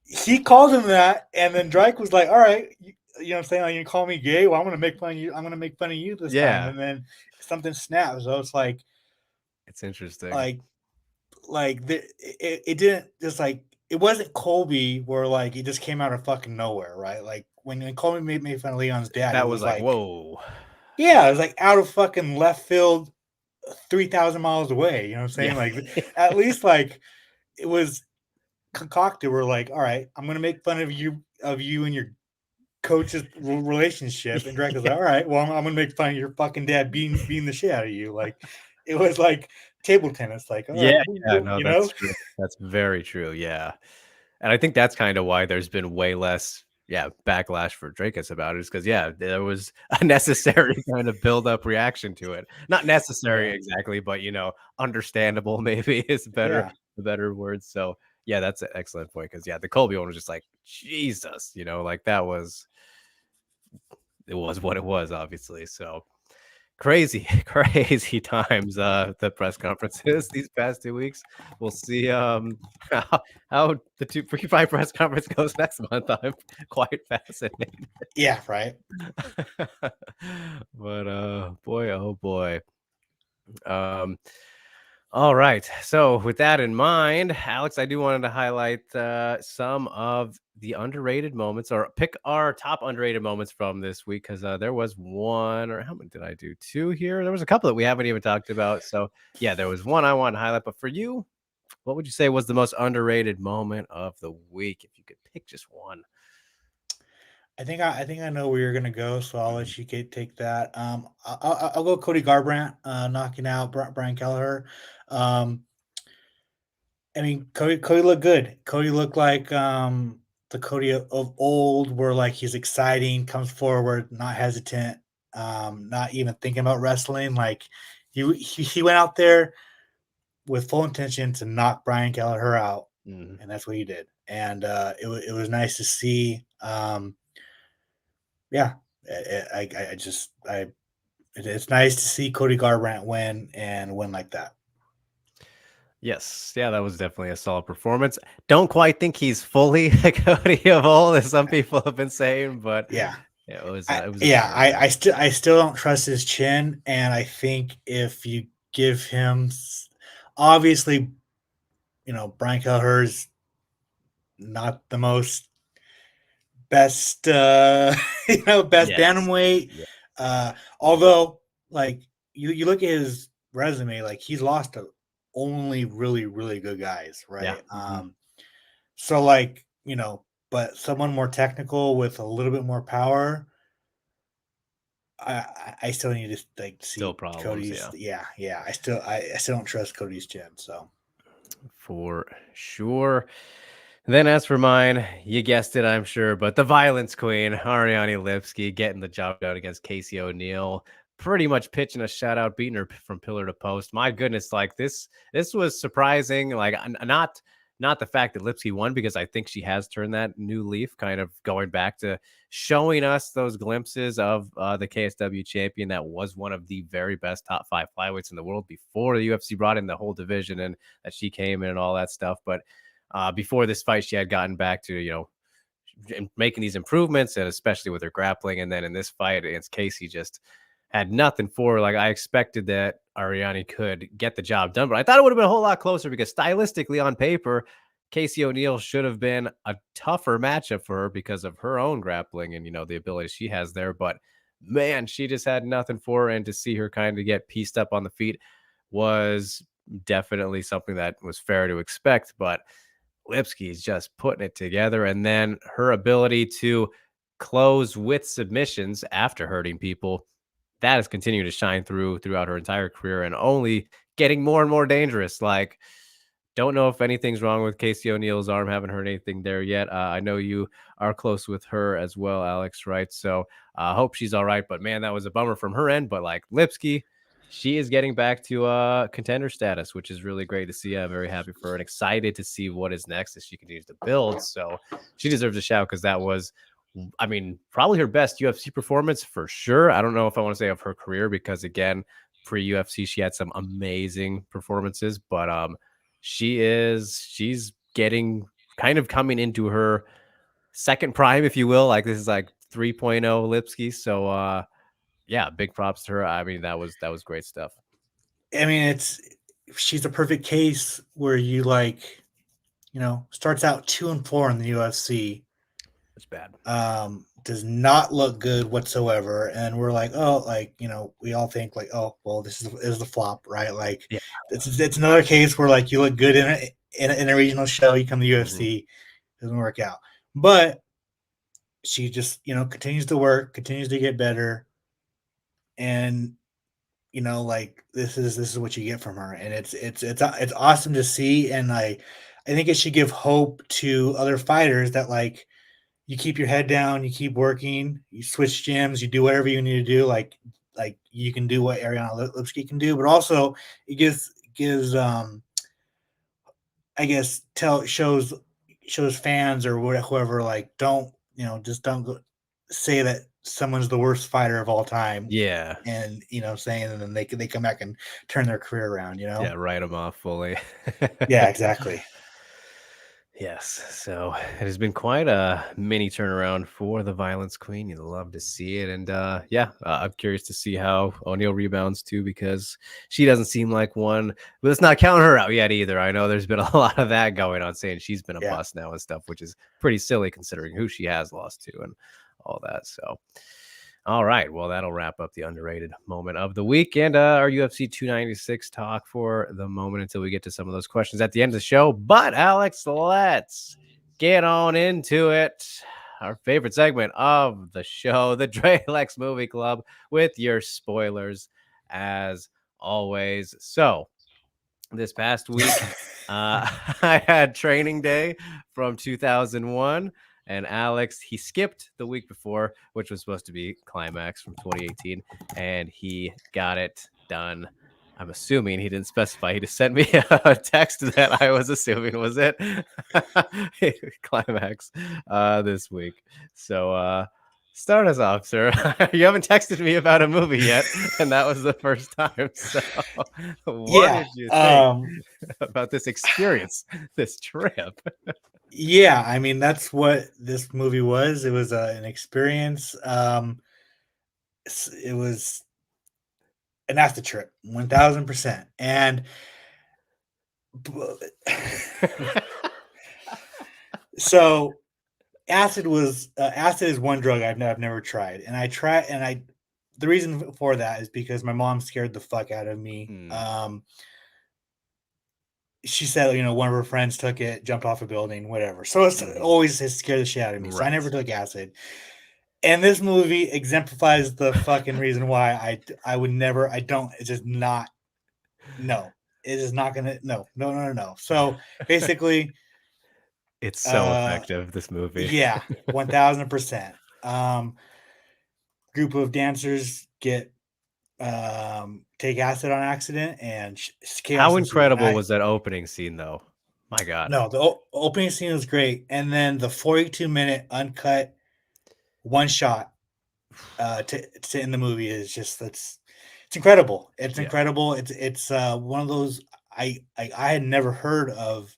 he called him that, and then Drake was like, "All right, you know what I'm saying? Like you call me gay? Well, I'm gonna make fun of you. I'm gonna make fun of you this time." And then something snaps. So it's like it's interesting. Like like it didn't just like it wasn't Colby where like it just came out of fucking nowhere, right? Like when Colby made fun of Leon's dad, it That was was like, like, whoa. yeah, it was like out of fucking left field, 3,000 miles away. You know what I'm saying? Yeah. Like at least like it was concocted. We're like, all right, I'm gonna make fun of you and your coach's relationship, and Drake was like, all right, well, I'm gonna make fun of your fucking dad beating the shit out of you. Like it was like table tennis. Like, all right, Yeah, no, you that's know, true. That's very true. Yeah. And I think that's kind of why there's been way less, backlash for Dracus about it, is because, there was a necessary kind of build up reaction to it. Not necessary yeah, exactly, but understandable maybe is better, yeah. the better word. So yeah, that's an excellent point. Because the Colby one was just like, Jesus, like that was it was what it was, obviously. So crazy, crazy times, the press conferences these past 2 weeks. We'll see how the two free fight press conference goes next month. I'm quite fascinated. Yeah, right. But boy, oh boy. Um all right. So, with that in mind, Alex, I do wanted to highlight some of the underrated moments, or pick our top underrated moments from this week, because there was one, or how many did I do? Two here. There was a couple that we haven't even talked about. So, yeah, there was one I want to highlight. But for you, what would you say was the most underrated moment of the week, if you could pick just one? I think I know where you're gonna go, so I'll Mhm. let you take that. I'll go Cody Garbrandt knocking out Brian Kelleher. Um, I mean, Cody looked good. Cody looked like the Cody of old, where like he's exciting, comes forward, not hesitant, not even thinking about wrestling. Like he went out there with full intention to knock Brian Kelleher out, Mhm. and that's what he did. And it was nice to see. Yeah, I just it's nice to see Cody Garbrandt win and win like that. Yes, yeah, that was definitely a solid performance. Don't quite think he's fully a Cody of old, as some people have been saying, but Yeah, it was a solid win. I still don't trust his chin, and I think if you give him, obviously, Brian Kelleher's not the most best, best Yes. bantamweight. Yeah. Although, like you look at his resume, like he's lost to only really really good guys, Yeah. right? Mhm. So like but someone more technical with a little bit more power. I still need to like Still see problems, Cody's. yeah, Yeah. I still don't trust Cody's chin. So for sure. Then as for mine, you guessed it, I'm sure, but the violence queen, Ariane Lipski, getting the job done against Casey O'Neill, pretty much pitching a shutout, beating her from pillar to post. My goodness, like this was surprising. Like not the fact that Lipski won, because I think she has turned that new leaf, kind of going back to showing us those glimpses of the KSW champion that was one of the very best top 5 flyweights in the world before the UFC brought in the whole division, and that she came in and all that stuff. But before this fight, she had gotten back to, making these improvements, and especially with her grappling. And then in this fight against Casey, just had nothing for her. Like, I expected that Ariane could get the job done, but I thought it would have been a whole lot closer, because stylistically on paper, Casey O'Neill should have been a tougher matchup for her because of her own grappling and, the ability she has there. But man, she just had nothing for her. And to see her kind of get pieced up on the feet was definitely something that was fair to expect. But Lipski is just putting it together. And then her ability to close with submissions after hurting people, that has continued to shine throughout her entire career, and only getting more and more dangerous. Like, don't know if anything's wrong with Casey O'Neill's arm. Haven't heard anything there yet. I know you are close with her as well, Alex, right? So I hope she's all right. But man, that was a bummer from her end. But like Lipski, she is getting back to contender status, which is really great to see. I'm very happy for her and excited to see what is next as she continues to build. So she deserves a shout, because that was, I mean, probably her best UFC performance for sure. I don't know if I want to say of her career, because again, pre UFC, she had some amazing performances, but she's getting, kind of coming into her second prime, if you will. Like, this is like 3.0 Lipski. So yeah, big props to her. I mean, that was great stuff. I mean, it's she's a perfect case where you like, starts out 2-4 in the UFC. It's bad. Does not look good whatsoever, and we're like, oh, like we all think like, oh, well, this is the flop, right? Like, Yeah. it's another case where like you look good in a regional show, you come to the UFC, doesn't work out, but she just continues to work, continues to get better, and like this is what you get from her, and it's awesome to see, and I think it should give hope to other fighters that like you keep your head down, you keep working, you switch gyms, you do whatever you need to do, like you can do what Ariana Lipski can do, but also it gives I guess shows fans or whoever like don't just don't go, say that someone's the worst fighter of all time, Yeah. and saying, and then they come back and turn their career around. Yeah, write them off fully. Yeah, exactly. Yes. So it has been quite a mini turnaround for the Violence Queen. You'd love to see it. And I'm curious to see how O'Neal rebounds too, because she doesn't seem like one. But let's not count her out yet either. I know there's been a lot of that going on, saying she's been a bust now and stuff, which is pretty silly considering who she has lost to and all that. So. All right. Well, that'll wrap up the underrated moment of the week and our UFC 296 talk for the moment until we get to some of those questions at the end of the show. But, Alex, let's get on into it. Our favorite segment of the show, the Dralex Movie Club, with your spoilers, as always. So, this past week, I had Training Day from 2001. And Alex, he skipped the week before, which was supposed to be Climax from 2018, and he got it done. I'm assuming he didn't specify. He just sent me a text that I was assuming was it. Climax this week. So start us off, sir. You haven't texted me about a movie yet, and that was the first time. So what did you think about this experience, this trip? Yeah, I mean that's what this movie was. It was an experience. It was an acid trip, 1000%. And so acid is one drug I've never tried, and the reason for that is because my mom scared the fuck out of me. She said, one of her friends took it, jumped off a building, whatever. So it's always has scared the shit out of me. So I never took acid. And this movie exemplifies the fucking reason why I would never, I don't, it's just not, no. It is not gonna, no. So basically, it's so effective, this movie. Yeah, 1000%. Group of dancers take acid on accident, and how incredible was that opening scene though? My God. No, the opening scene was great, and then the 42-minute uncut one shot to end the movie is just it's incredible. It's incredible. It's one of those I had never heard of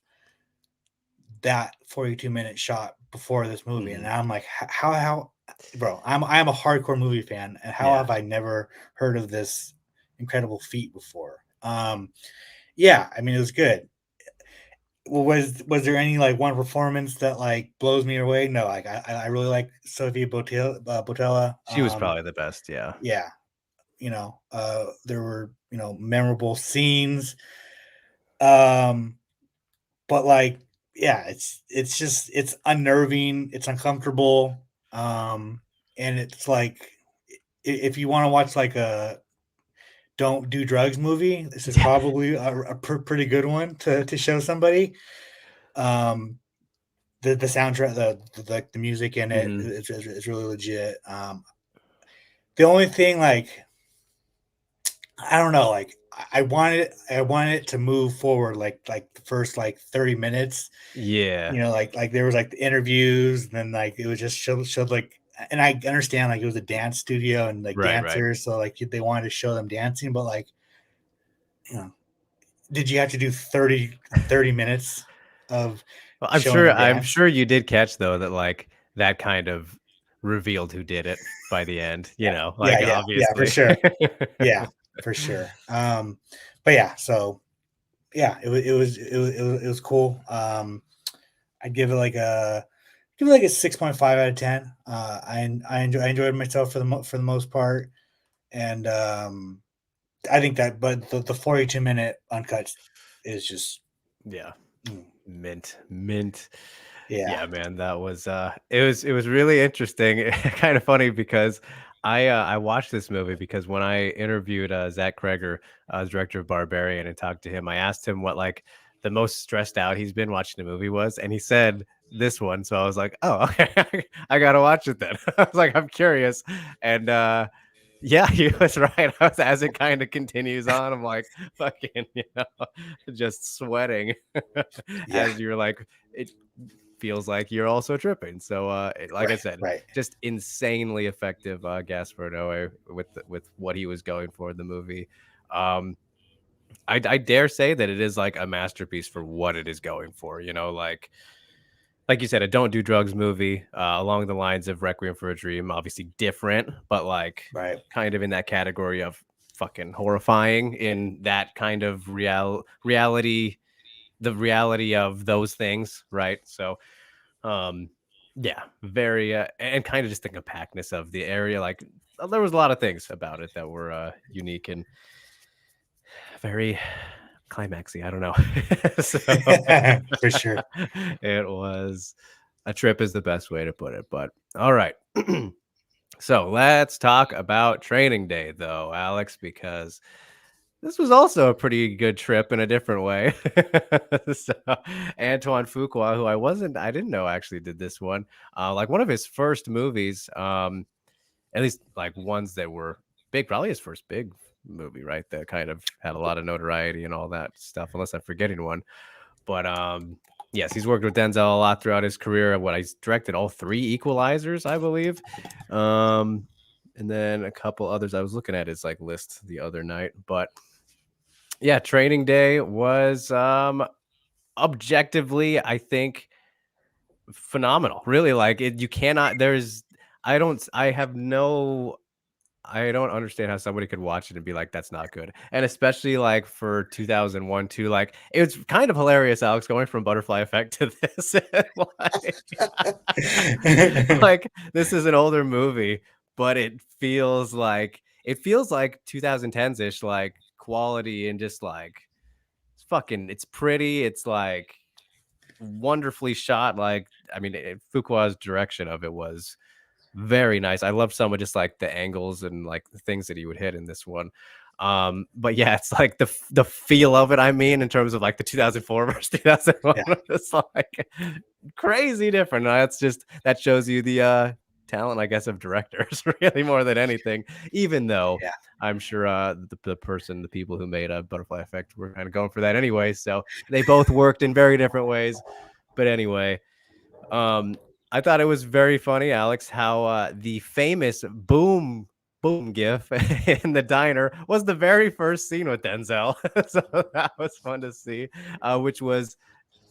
that 42-minute shot before this movie, and I'm like, how bro, I'm a hardcore movie fan, and how have I never heard of this incredible feat before? Yeah, I mean, it was good. Was there any like one performance that like blows me away? No, like I really like Sophia Botella. She was probably the best. Yeah. There were memorable scenes. But like, yeah, it's just it's unnerving, it's uncomfortable, and it's like if you want to watch like a don't do drugs movie, this is probably a pretty good one to show somebody. The soundtrack, the music in it is really legit. The only thing, like, I don't know, like I wanted it to move forward, like the first like 30 minutes. Yeah. Like there was like the interviews, and then like it was just showed like, and I understand like it was a dance studio and like dancers, so like they wanted to show them dancing, but like, did you have to do 30 minutes of I'm sure you did catch though that like that kind of revealed who did it by the end, obviously. Yeah, for sure. Yeah, for sure. But yeah, so yeah, it was cool. I give it like a 6.5 out of 10. I enjoyed myself for the most part, and I think that, but the 42-minute uncut is just Yeah. mm, Mint. yeah, Yeah, man, that was it was really interesting. Kind of funny because I watched this movie because when I interviewed Zach Kreger, director of Barbarian, and talked to him, I asked him what like the most stressed out he's been watching the movie was, and he said this one. So I was like, oh, okay, I gotta watch it then. I was like, I'm curious, and yeah, he was right. As it kind of continues on, I'm like, fucking, just sweating yeah, as you're like, it feels like you're also tripping. So, like I right, said, right, just insanely effective, Gaspar Noé with what he was going for in the movie. Um, I dare say that it is like a masterpiece for what it is going for. Like you said, a don't do drugs movie, along the lines of Requiem for a Dream. Obviously different, but like right. kind of in that category of fucking horrifying in that kind of reality, the reality of those things, right? So, um, yeah, very and kind of just the compactness of the area. Like there was a lot of things about it that were unique and very climaxy. I don't know. So For sure. it was a trip is the best way to put it. But all right. So let's talk about training day though, Alex, because this was also a pretty good trip in a different way. So, Antoine Fuqua, who I didn't know actually did this one, like one of his first movies, at least like ones that were big, probably his first big movie, right? That kind of had a lot of notoriety and all that stuff, unless I'm forgetting one. But yes, he's worked with Denzel a lot throughout his career. What he's directed all three Equalizers, I believe. Um, and then a couple others. I was looking at his like list the other night, but yeah, Training Day was objectively, I think, phenomenal. Really, like it. You cannot. There's. I don't. I have no. I don't understand how somebody could watch it and be like, "That's not good," and especially like for 2001 too. Like it was kind of hilarious, Alex, going from Butterfly Effect to this. like, like this is an older movie, but it feels like 2010s ish, like quality and just like it's pretty. It's like wonderfully shot. Like, I mean, Fuqua's direction of it was very nice. I love some of just like the angles and like the things that he would hit in this one. But yeah, it's like the feel of it. I mean, in terms of like the 2004 versus 2001, Yeah, it's like crazy different. That's just that shows you the talent, I guess, of directors really more than anything. Even though yeah, I'm sure the people who made a Butterfly Effect were kind of going for that anyway. So they both worked in very different ways. But anyway, um, I thought it was very funny, Alex, how the famous boom gif in the diner was the very first scene with Denzel. So that was fun to see, which was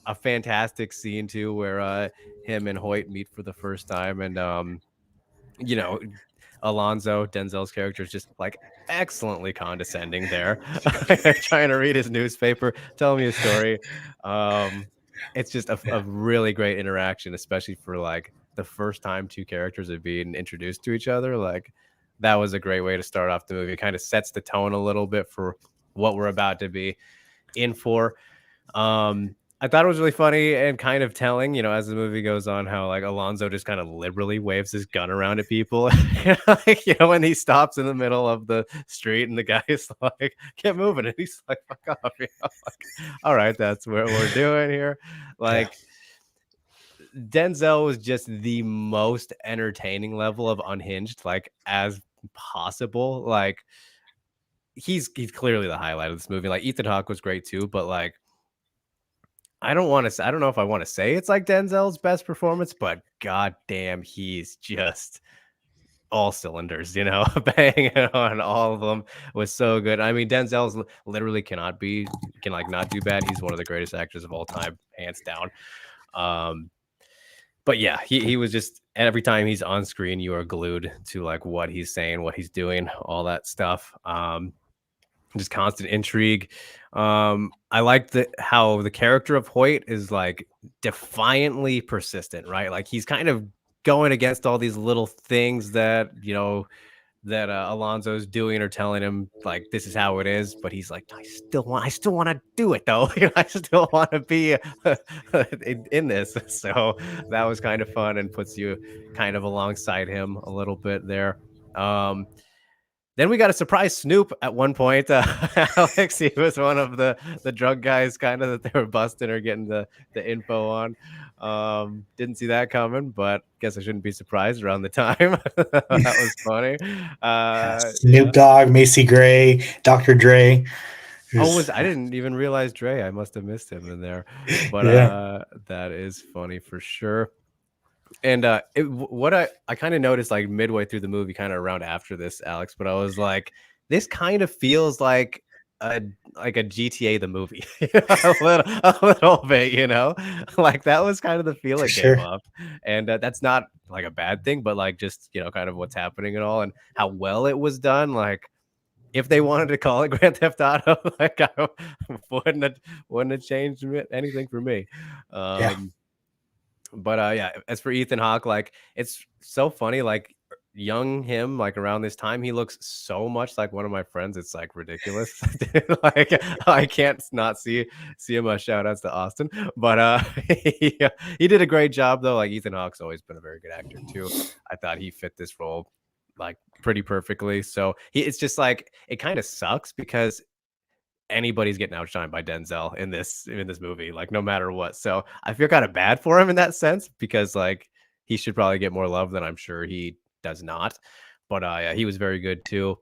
a fantastic scene too, where him and Hoyt meet for the first time, and you know, Alonzo, Denzel's character, is just like excellently condescending there, trying to read his newspaper, tell me a story. Um, it's just a yeah, really great interaction, especially for like the first time two characters are being introduced to each other. Like that was a great way to start off the movie. It kind of sets the tone a little bit for what we're about to be in for. I thought it was really funny and kind of telling, as the movie goes on, how like Alonzo just kind of liberally waves his gun around at people. Like, when he stops in the middle of the street and the guy's like, get moving. And he's like, fuck off. Like, all right, that's what we're doing here. yeah, Like, Denzel was just the most entertaining level of unhinged, like, as possible. Like, he's clearly the highlight of this movie. Like, Ethan Hawke was great too, but like, I don't know if I want to say it's like Denzel's best performance, but goddamn, he's just all cylinders, banging on all of them was so good. I mean, Denzel's literally can like not do bad. He's one of the greatest actors of all time, hands down. Um, but yeah, he was just every time he's on screen, you are glued to like what he's saying, what he's doing, all that stuff. just constant intrigue. I like how the character of Hoyt is like defiantly persistent, right? Like he's kind of going against all these little things that that Alonso's doing or telling him like this is how it is, but he's like I still want to do it though. I still want to be in this. So that was kind of fun and puts you kind of alongside him a little bit there. Then we got a surprise Snoop at one point. Alex, he was one of the drug guys, kind of that they were busting or getting the info on. Didn't see that coming, but guess I shouldn't be surprised around the time. That was funny. Snoop Dogg, Macy Gray, Dr. Dre. I didn't even realize Dre. I must have missed him in there, but that is funny for sure. And what I kind of noticed like midway through the movie, kind of around after this, Alex, but I was like, this kind of feels like a GTA the movie, a little bit, like that was kind of the feel it gave off, and that's not like a bad thing, but like just kind of what's happening and all, and how well it was done. Like if they wanted to call it Grand Theft Auto, like I wouldn't have changed anything for me. But yeah, as for Ethan Hawke, like it's so funny, like young him, like around this time, he looks so much like one of my friends. It's like ridiculous. Like I can't not see him. Shout outs to Austin, but he did a great job though. Like Ethan Hawke's always been a very good actor too. I thought he fit this role like pretty perfectly. So it's just like it kind of sucks because anybody's getting outshined by Denzel in this movie, like no matter what. So I feel kind of bad for him in that sense because like he should probably get more love than I'm sure he does not. But yeah, he was very good too.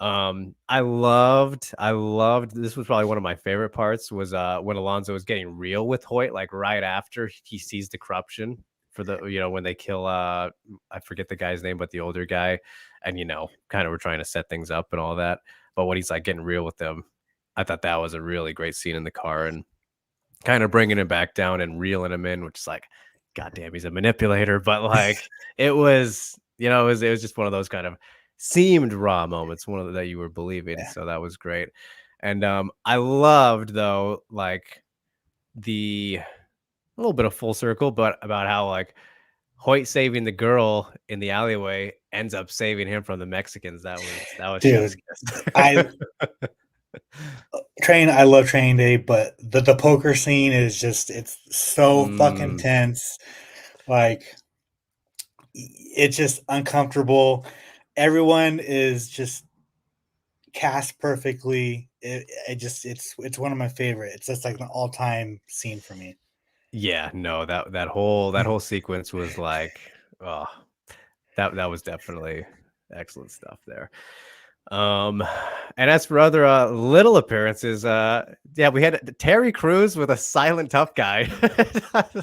I loved this was probably one of my favorite parts was when Alonso was getting real with Hoyt, like right after he sees the corruption for the when they kill I forget the guy's name, but the older guy, and kind of we're trying to set things up and all that. But when he's like getting real with them, I thought that was a really great scene in the car and kind of bringing him back down and reeling him in, which is like, goddamn, he's a manipulator. But like, it was, it was just one of those kind of seemed raw moments, one of that you were believing. Yeah. So that was great. And I loved though, like a little bit of full circle, but about how like Hoyt saving the girl in the alleyway ends up saving him from the Mexicans. That was dude. I love Training Day, but the poker scene is just it's so fucking tense. Like it's just uncomfortable. Everyone is just cast perfectly. It's one of my favorite. It's just like an all-time scene for me. Yeah, no, that whole sequence was like, oh, that was definitely excellent stuff there. And as for other little appearances, yeah, we had Terry Crews with a silent tough guy.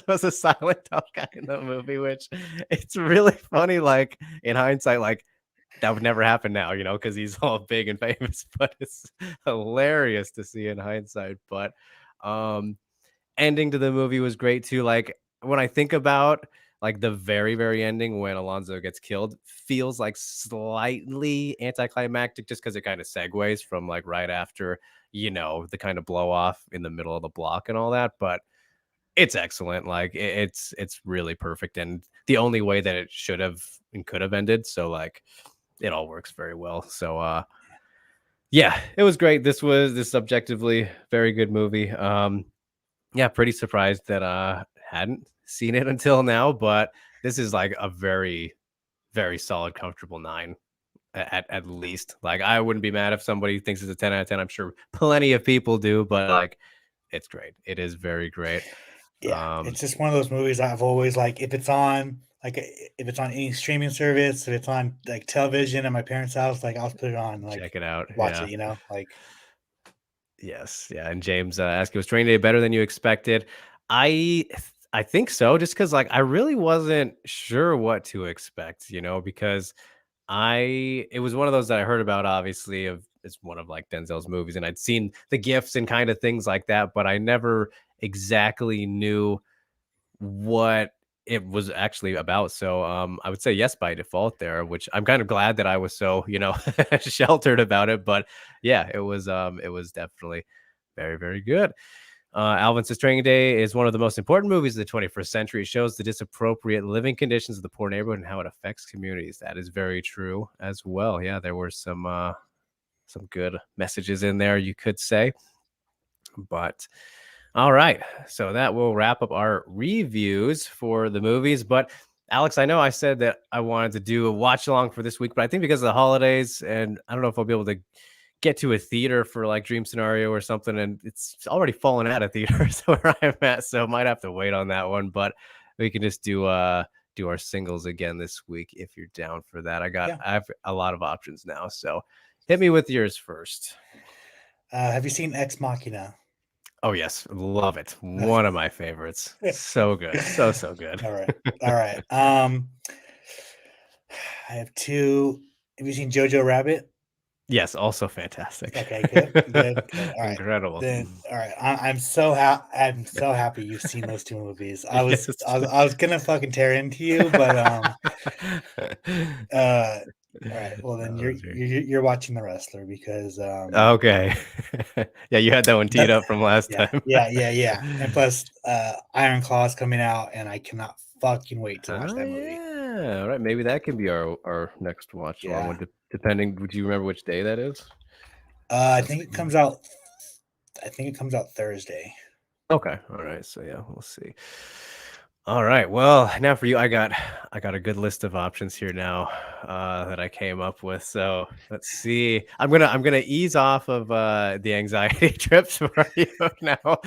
Was a silent tough guy in the movie, which it's really funny. Like in hindsight, like that would never happen now, because he's all big and famous. But it's hilarious to see in hindsight. But ending to the movie was great too. Like when I think about like the very, very ending when Alonso gets killed feels like slightly anticlimactic just because it kind of segues from like right after, the kind of blow off in the middle of the block and all that. But it's excellent. Like it's really perfect. And the only way that it should have and could have ended. So like it all works very well. So yeah, it was great. This subjectively very good movie. Yeah, pretty surprised that hadn't seen it until now, but this is like a very, very solid, comfortable 9 at least. Like I wouldn't be mad if somebody thinks it's a 10 out of 10. I'm sure plenty of people do, but like it's great. It is very great. Yeah, it's just one of those movies I've always like. If it's on any streaming service, if it's on like television at my parents' house, like I'll put it on, like check it out, watch it. Like. Yes, yeah. And James asked, was Training Day better than you expected? I think so, just because like I really wasn't sure what to expect, because it was one of those that I heard about, obviously, it's one of like Denzel's movies, and I'd seen the gifts and kind of things like that, but I never exactly knew what it was actually about. So I would say yes by default there, which I'm kind of glad that I was so, sheltered about it. But yeah, it was definitely very, very good. Alvin says Training Day is one of the most important movies of the 21st century. It shows the disappropriate living conditions of the poor neighborhood and how it affects communities. That is very true as well. Yeah, there were some good messages in there, you could say. But all right, so that will wrap up our reviews for the movies. But Alex, I know I said that I wanted to do a watch along for this week, but I think because of the holidays, and I don't know if I'll be able to get to a theater for like Dream Scenario or something, and it's already fallen out of theaters where I'm at, so might have to wait on that one. But we can just do our singles again this week if you're down for that. I have a lot of options now, so hit me with yours first. Have you seen Ex Machina? Oh yes, love it. One of my favorites. So good, so good. All right. I have two. Have you seen Jojo Rabbit? Yes, also fantastic. Okay, good. All right, incredible. Then, all right, I'm so happy you've seen those two movies. I was gonna fucking tear into you, but all right. Well, then you're watching The Wrestler because okay. Yeah, you had that one teed up from last time. Yeah. And plus, Iron Claw's coming out, and I cannot fucking wait to watch that movie. Yeah, all right. Maybe that can be our next watch along. Depending, would you remember which day that is? I think it comes out. I think it comes out Thursday. Okay. All right. So yeah, we'll see. All right. Well, now for you, I got a good list of options here now that I came up with. So let's see. I'm gonna ease off of the anxiety trips for you now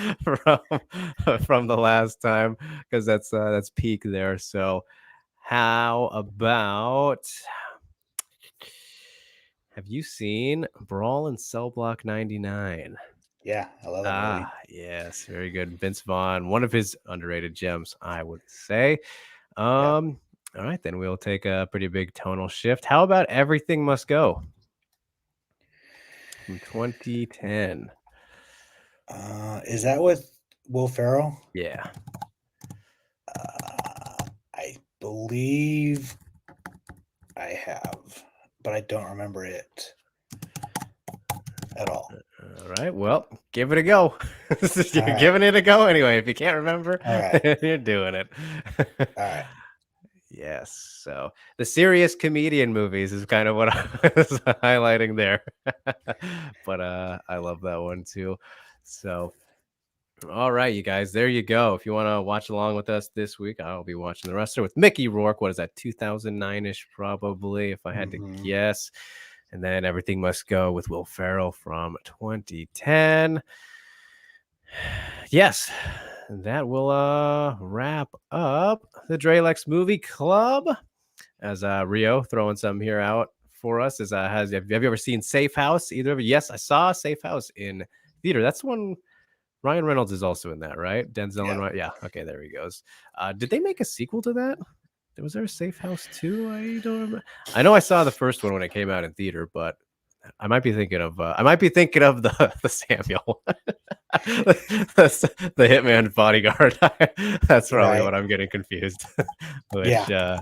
from the last time, because that's peak there. So how about, have you seen Brawl in Cell Block 99? Yeah, I love that movie. Yes, very good. Vince Vaughn, one of his underrated gems, I would say. All right, then we'll take a pretty big tonal shift. How about Everything Must Go from 2010? Is that with Will Ferrell? Yeah. I believe I have, but I don't remember it at all. All right, well, give it a go. You're giving it a go anyway. If you can't remember, you're doing it. All right. Yes. So the serious comedian movies is kind of what I was highlighting there. But I love that one too. So all right, you guys, there you go. If you want to watch along with us this week, I'll be watching The Wrestler with Mickey Rourke. What is that, 2009-ish probably, if I had to guess. And then Everything Must Go with Will Ferrell from 2010. Yes, that will wrap up the Dralex Movie Club. As Rio throwing some here out for us. Have you ever seen Safe House? Either of you? Yes, I saw Safe House in theater. That's one. Ryan Reynolds is also in that, right? Denzel and Ryan. Yeah. Okay, there he goes. Did they make a sequel to that? Was there a Safe House 2? I don't remember. I know I saw the first one when it came out in theater, but I might be thinking of the Samuel, the Hitman Bodyguard. That's probably what I'm getting confused. Which I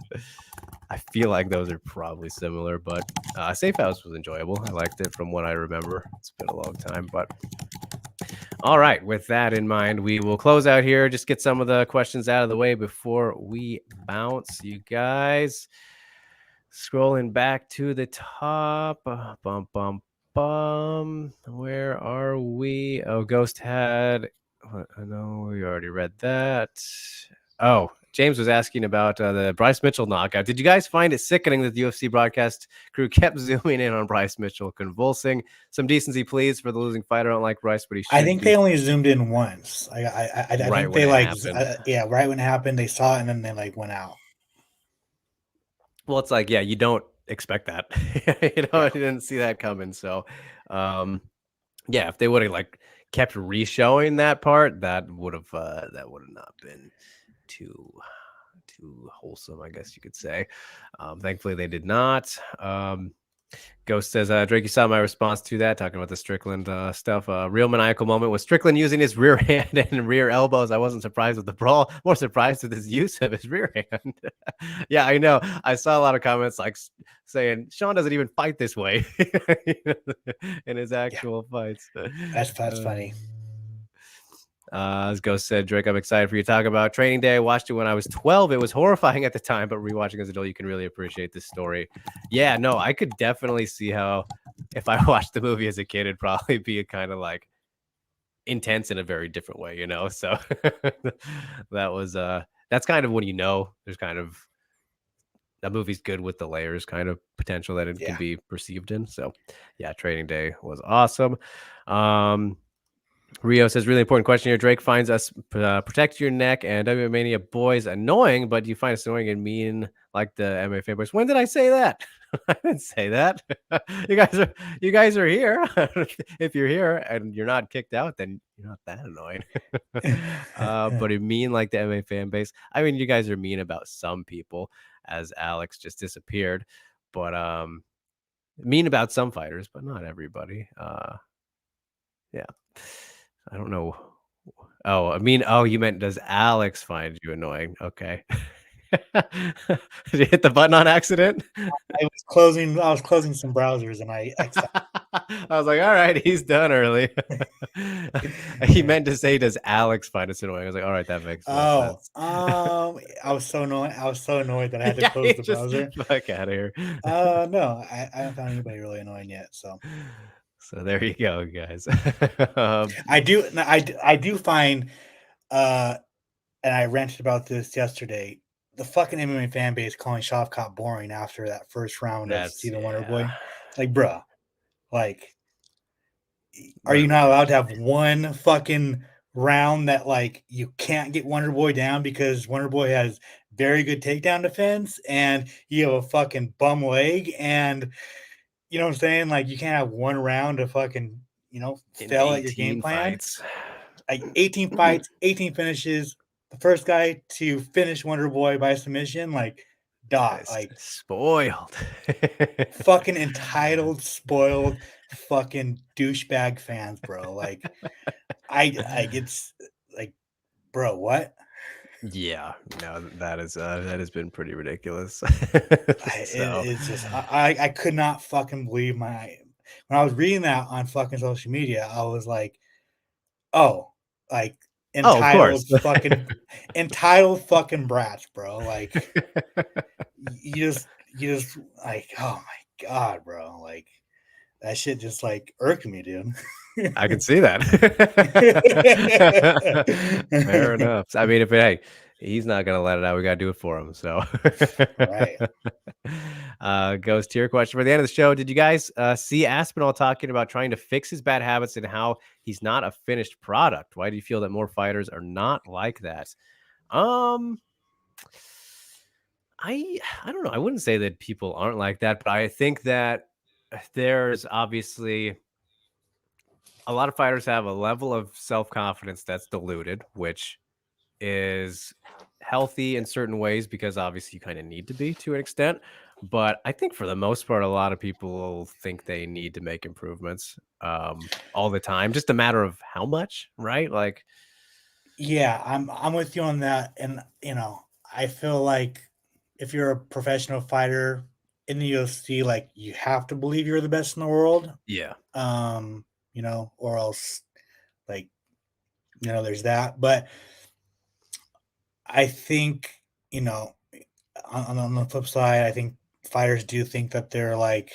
feel like those are probably similar, but Safe House was enjoyable. I liked it from what I remember. It's been a long time, but all right. With that in mind, we will close out here. Just get some of the questions out of the way before we bounce, you guys. Scrolling back to the top. Where are we? Oh, Ghost had. No, we already read that. Oh, James was asking about the Bryce Mitchell knockout. Did you guys find it sickening that the UFC broadcast crew kept zooming in on Bryce Mitchell, convulsing? Some decency, please, for the losing fighter. I don't like Bryce, but he should. I think they only zoomed in once. I think they right when it happened, they saw it and then they went out. Well, it's you don't expect that. You didn't see that coming. So, if they would have kept re-showing that part, that would have not been too wholesome, I guess you could say. Thankfully they did not. Ghost says, Drake, you saw my response to that, talking about the Strickland stuff. Real maniacal moment was Strickland using his rear hand and rear elbows. I wasn't surprised with the brawl, more surprised with his use of his rear hand. Yeah, I know. I saw a lot of comments like saying Sean doesn't even fight this way in his actual fights. That's funny. As Ghost said, Drake, I'm excited for you to talk about Training Day. I watched it when I was 12. It was horrifying at the time, but rewatching as an adult, you can really appreciate this story. Yeah, no, I could definitely see how if I watched the movie as a kid, it'd probably be a kind of like intense in a very different way, you know? So that was, that's kind of when you know there's kind of, that movie's good with the layers kind of potential that it can be perceived in. So yeah, Training Day was awesome. Rio says, really important question here. Drake finds us protect your neck and WWE Mania boys annoying, but you find us annoying and mean like the MMA fanboys. When did I say that? I didn't say that. you guys are here. If you're here and you're not kicked out, then you're not that annoying. But you mean like the MMA fan base. I mean, you guys are mean about some people, as Alex just disappeared, but mean about some fighters, but not everybody. Yeah. I don't know. Oh, I mean, oh, you meant does Alex find you annoying? Okay. Did you hit the button on accident? I was closing some browsers and I was like, all right, he's done early. He meant to say, does Alex find us annoying? I was like, all right, that makes sense. I was so annoyed that I had to close the browser. Fuck out of here. No, I haven't found anybody really annoying yet. So there you go, guys. I do find, and I ranted about this yesterday, the fucking MMA fan base calling Shavkat boring after that first round of Steven Wonder Boy. Like, bruh, like, are you not allowed to have one fucking round that like you can't get Wonder Boy down because Wonder Boy has very good takedown defense and you have a fucking bum leg and you know what I'm saying? Like you can't have one round to fucking, fail at your game plan. Fights. Like 18 fights, 18 finishes. The first guy to finish Wonder Boy by submission, like like spoiled. Fucking entitled, spoiled, fucking douchebag fans, bro. Like I it's like, bro, what? Yeah, no, that has been pretty ridiculous. It's just I could not fucking believe when I was reading that on fucking social media, I was like, oh, like entitled fucking brats, bro. Like you just like, oh my god, bro. Like that shit just like irked me, dude. I can see that. Fair enough. I mean, he's not gonna let it out. We gotta do it for him. So right. Goes to your question for the end of the show. Did you guys see Aspinall talking about trying to fix his bad habits and how he's not a finished product? Why do you feel that more fighters are not like that? I don't know. I wouldn't say that people aren't like that, but I think that there's obviously a lot of fighters have a level of self-confidence that's diluted, which is healthy in certain ways because obviously you kind of need to be to an extent. But I think for the most part, a lot of people think they need to make improvements all the time. Just a matter of how much, right? Like, yeah, I'm with you on that. And I feel like if you're a professional fighter in the UFC, like you have to believe you're the best in the world. Yeah. Or else like, there's that. But I think, on the flip side, I think fighters do think that they're like,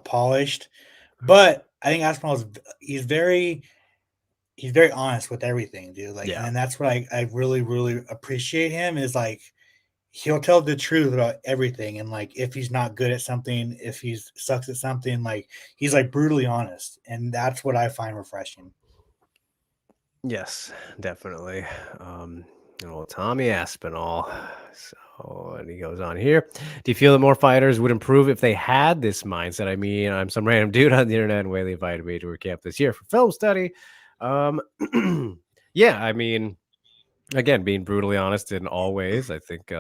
polished. But I think Aspinall he's very honest with everything, dude. Like, and that's what I really, really appreciate him is like, he'll tell the truth about everything. And like, if he's not good at something, if he sucks at something, like he's like brutally honest. And that's what I find refreshing. Yes, definitely. Tommy Aspinall. So, and he goes on here. Do you feel that more fighters would improve if they had this mindset? I mean, I'm some random dude on the internet and Whaley invited me to her camp this year for film study. Yeah, I mean, again, being brutally honest in all ways, I think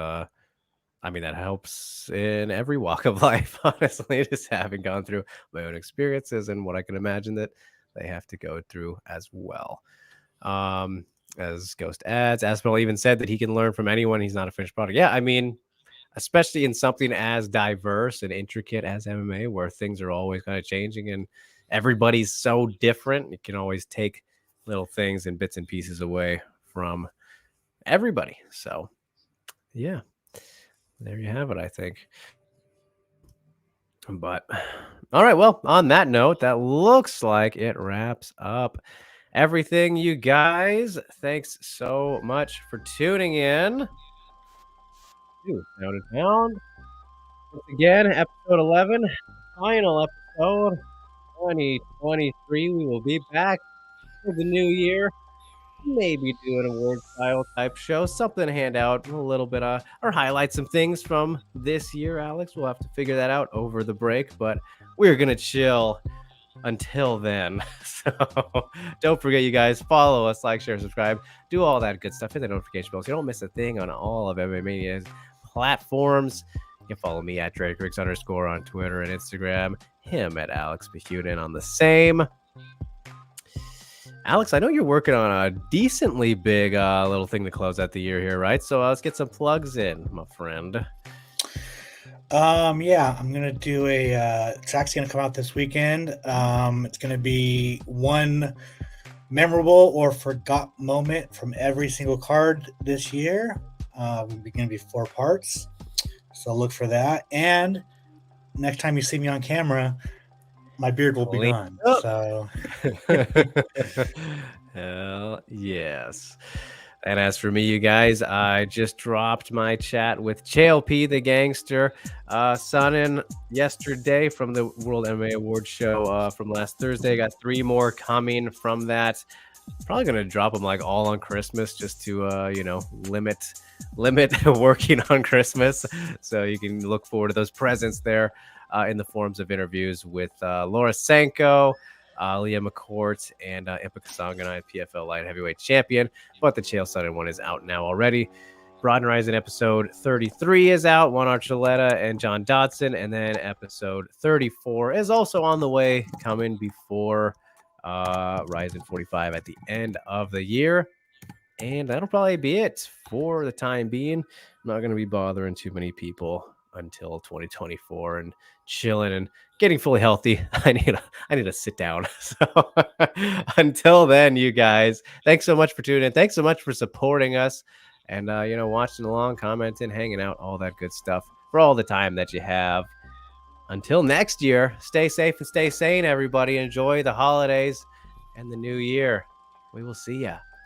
I mean, that helps in every walk of life, honestly, just having gone through my own experiences and what I can imagine that they have to go through as well. Um, as Ghost adds, Aspinall even said that he can learn from anyone. He's not a finished product. Yeah, I mean, especially in something as diverse and intricate as MMA, where things are always kind of changing and everybody's so different, you can always take little things and bits and pieces away from everybody. So, yeah, there you have it, I think. But all right, well, on that note, that looks like it wraps up everything, you guys. Thanks so much for tuning in to Sound and Pound. Once again, episode 11, final episode 2023. We will be back for the new year. Maybe do an award style type show, something to hand out a little bit or highlight some things from this year, Alex. We'll have to figure that out over the break, but we're gonna chill until then. So don't forget, you guys, follow us, like, share, subscribe, do all that good stuff. Hit the notification bell so you don't miss a thing on all of MMA Mania's platforms. You can follow me at Dricus _ on Twitter and Instagram, him at Alex Behunin on the same. Alex, I know you're working on a decently big little thing to close out the year here, right? So let's get some plugs in, my friend. Yeah, I'm gonna do a track's gonna come out this weekend. It's gonna be one memorable or forgot moment from every single card this year. It's gonna be 4 parts, so look for that. And next time you see me on camera, my beard will be gone. So hell yes. And as for me, you guys, I just dropped my chat with JLP the Gangster Sonnen yesterday from the World MMA Awards show from last Thursday. Got 3 more coming from that. Probably gonna drop them like all on Christmas just to limit working on Christmas, so you can look forward to those presents there in the forms of interviews with Laura Sanko, Leah McCourt, and Impa Kasanganay, PFL Light Heavyweight Champion. But the Chael Sonnen one is out now already. Broad Horizon episode 33 is out. Juan Archuleta and John Dodson. And then episode 34 is also on the way, coming before Ryzen 45 at the end of the year. And that'll probably be it for the time being. I'm not going to be bothering too many people until 2024 and chilling and getting fully healthy. I need to sit down. So until then, you guys, thanks so much for tuning in. Thanks so much for supporting us and watching along, commenting, hanging out, all that good stuff for all the time that you have. Until next year, stay safe and stay sane, everybody. Enjoy the holidays and the new year. We will see ya.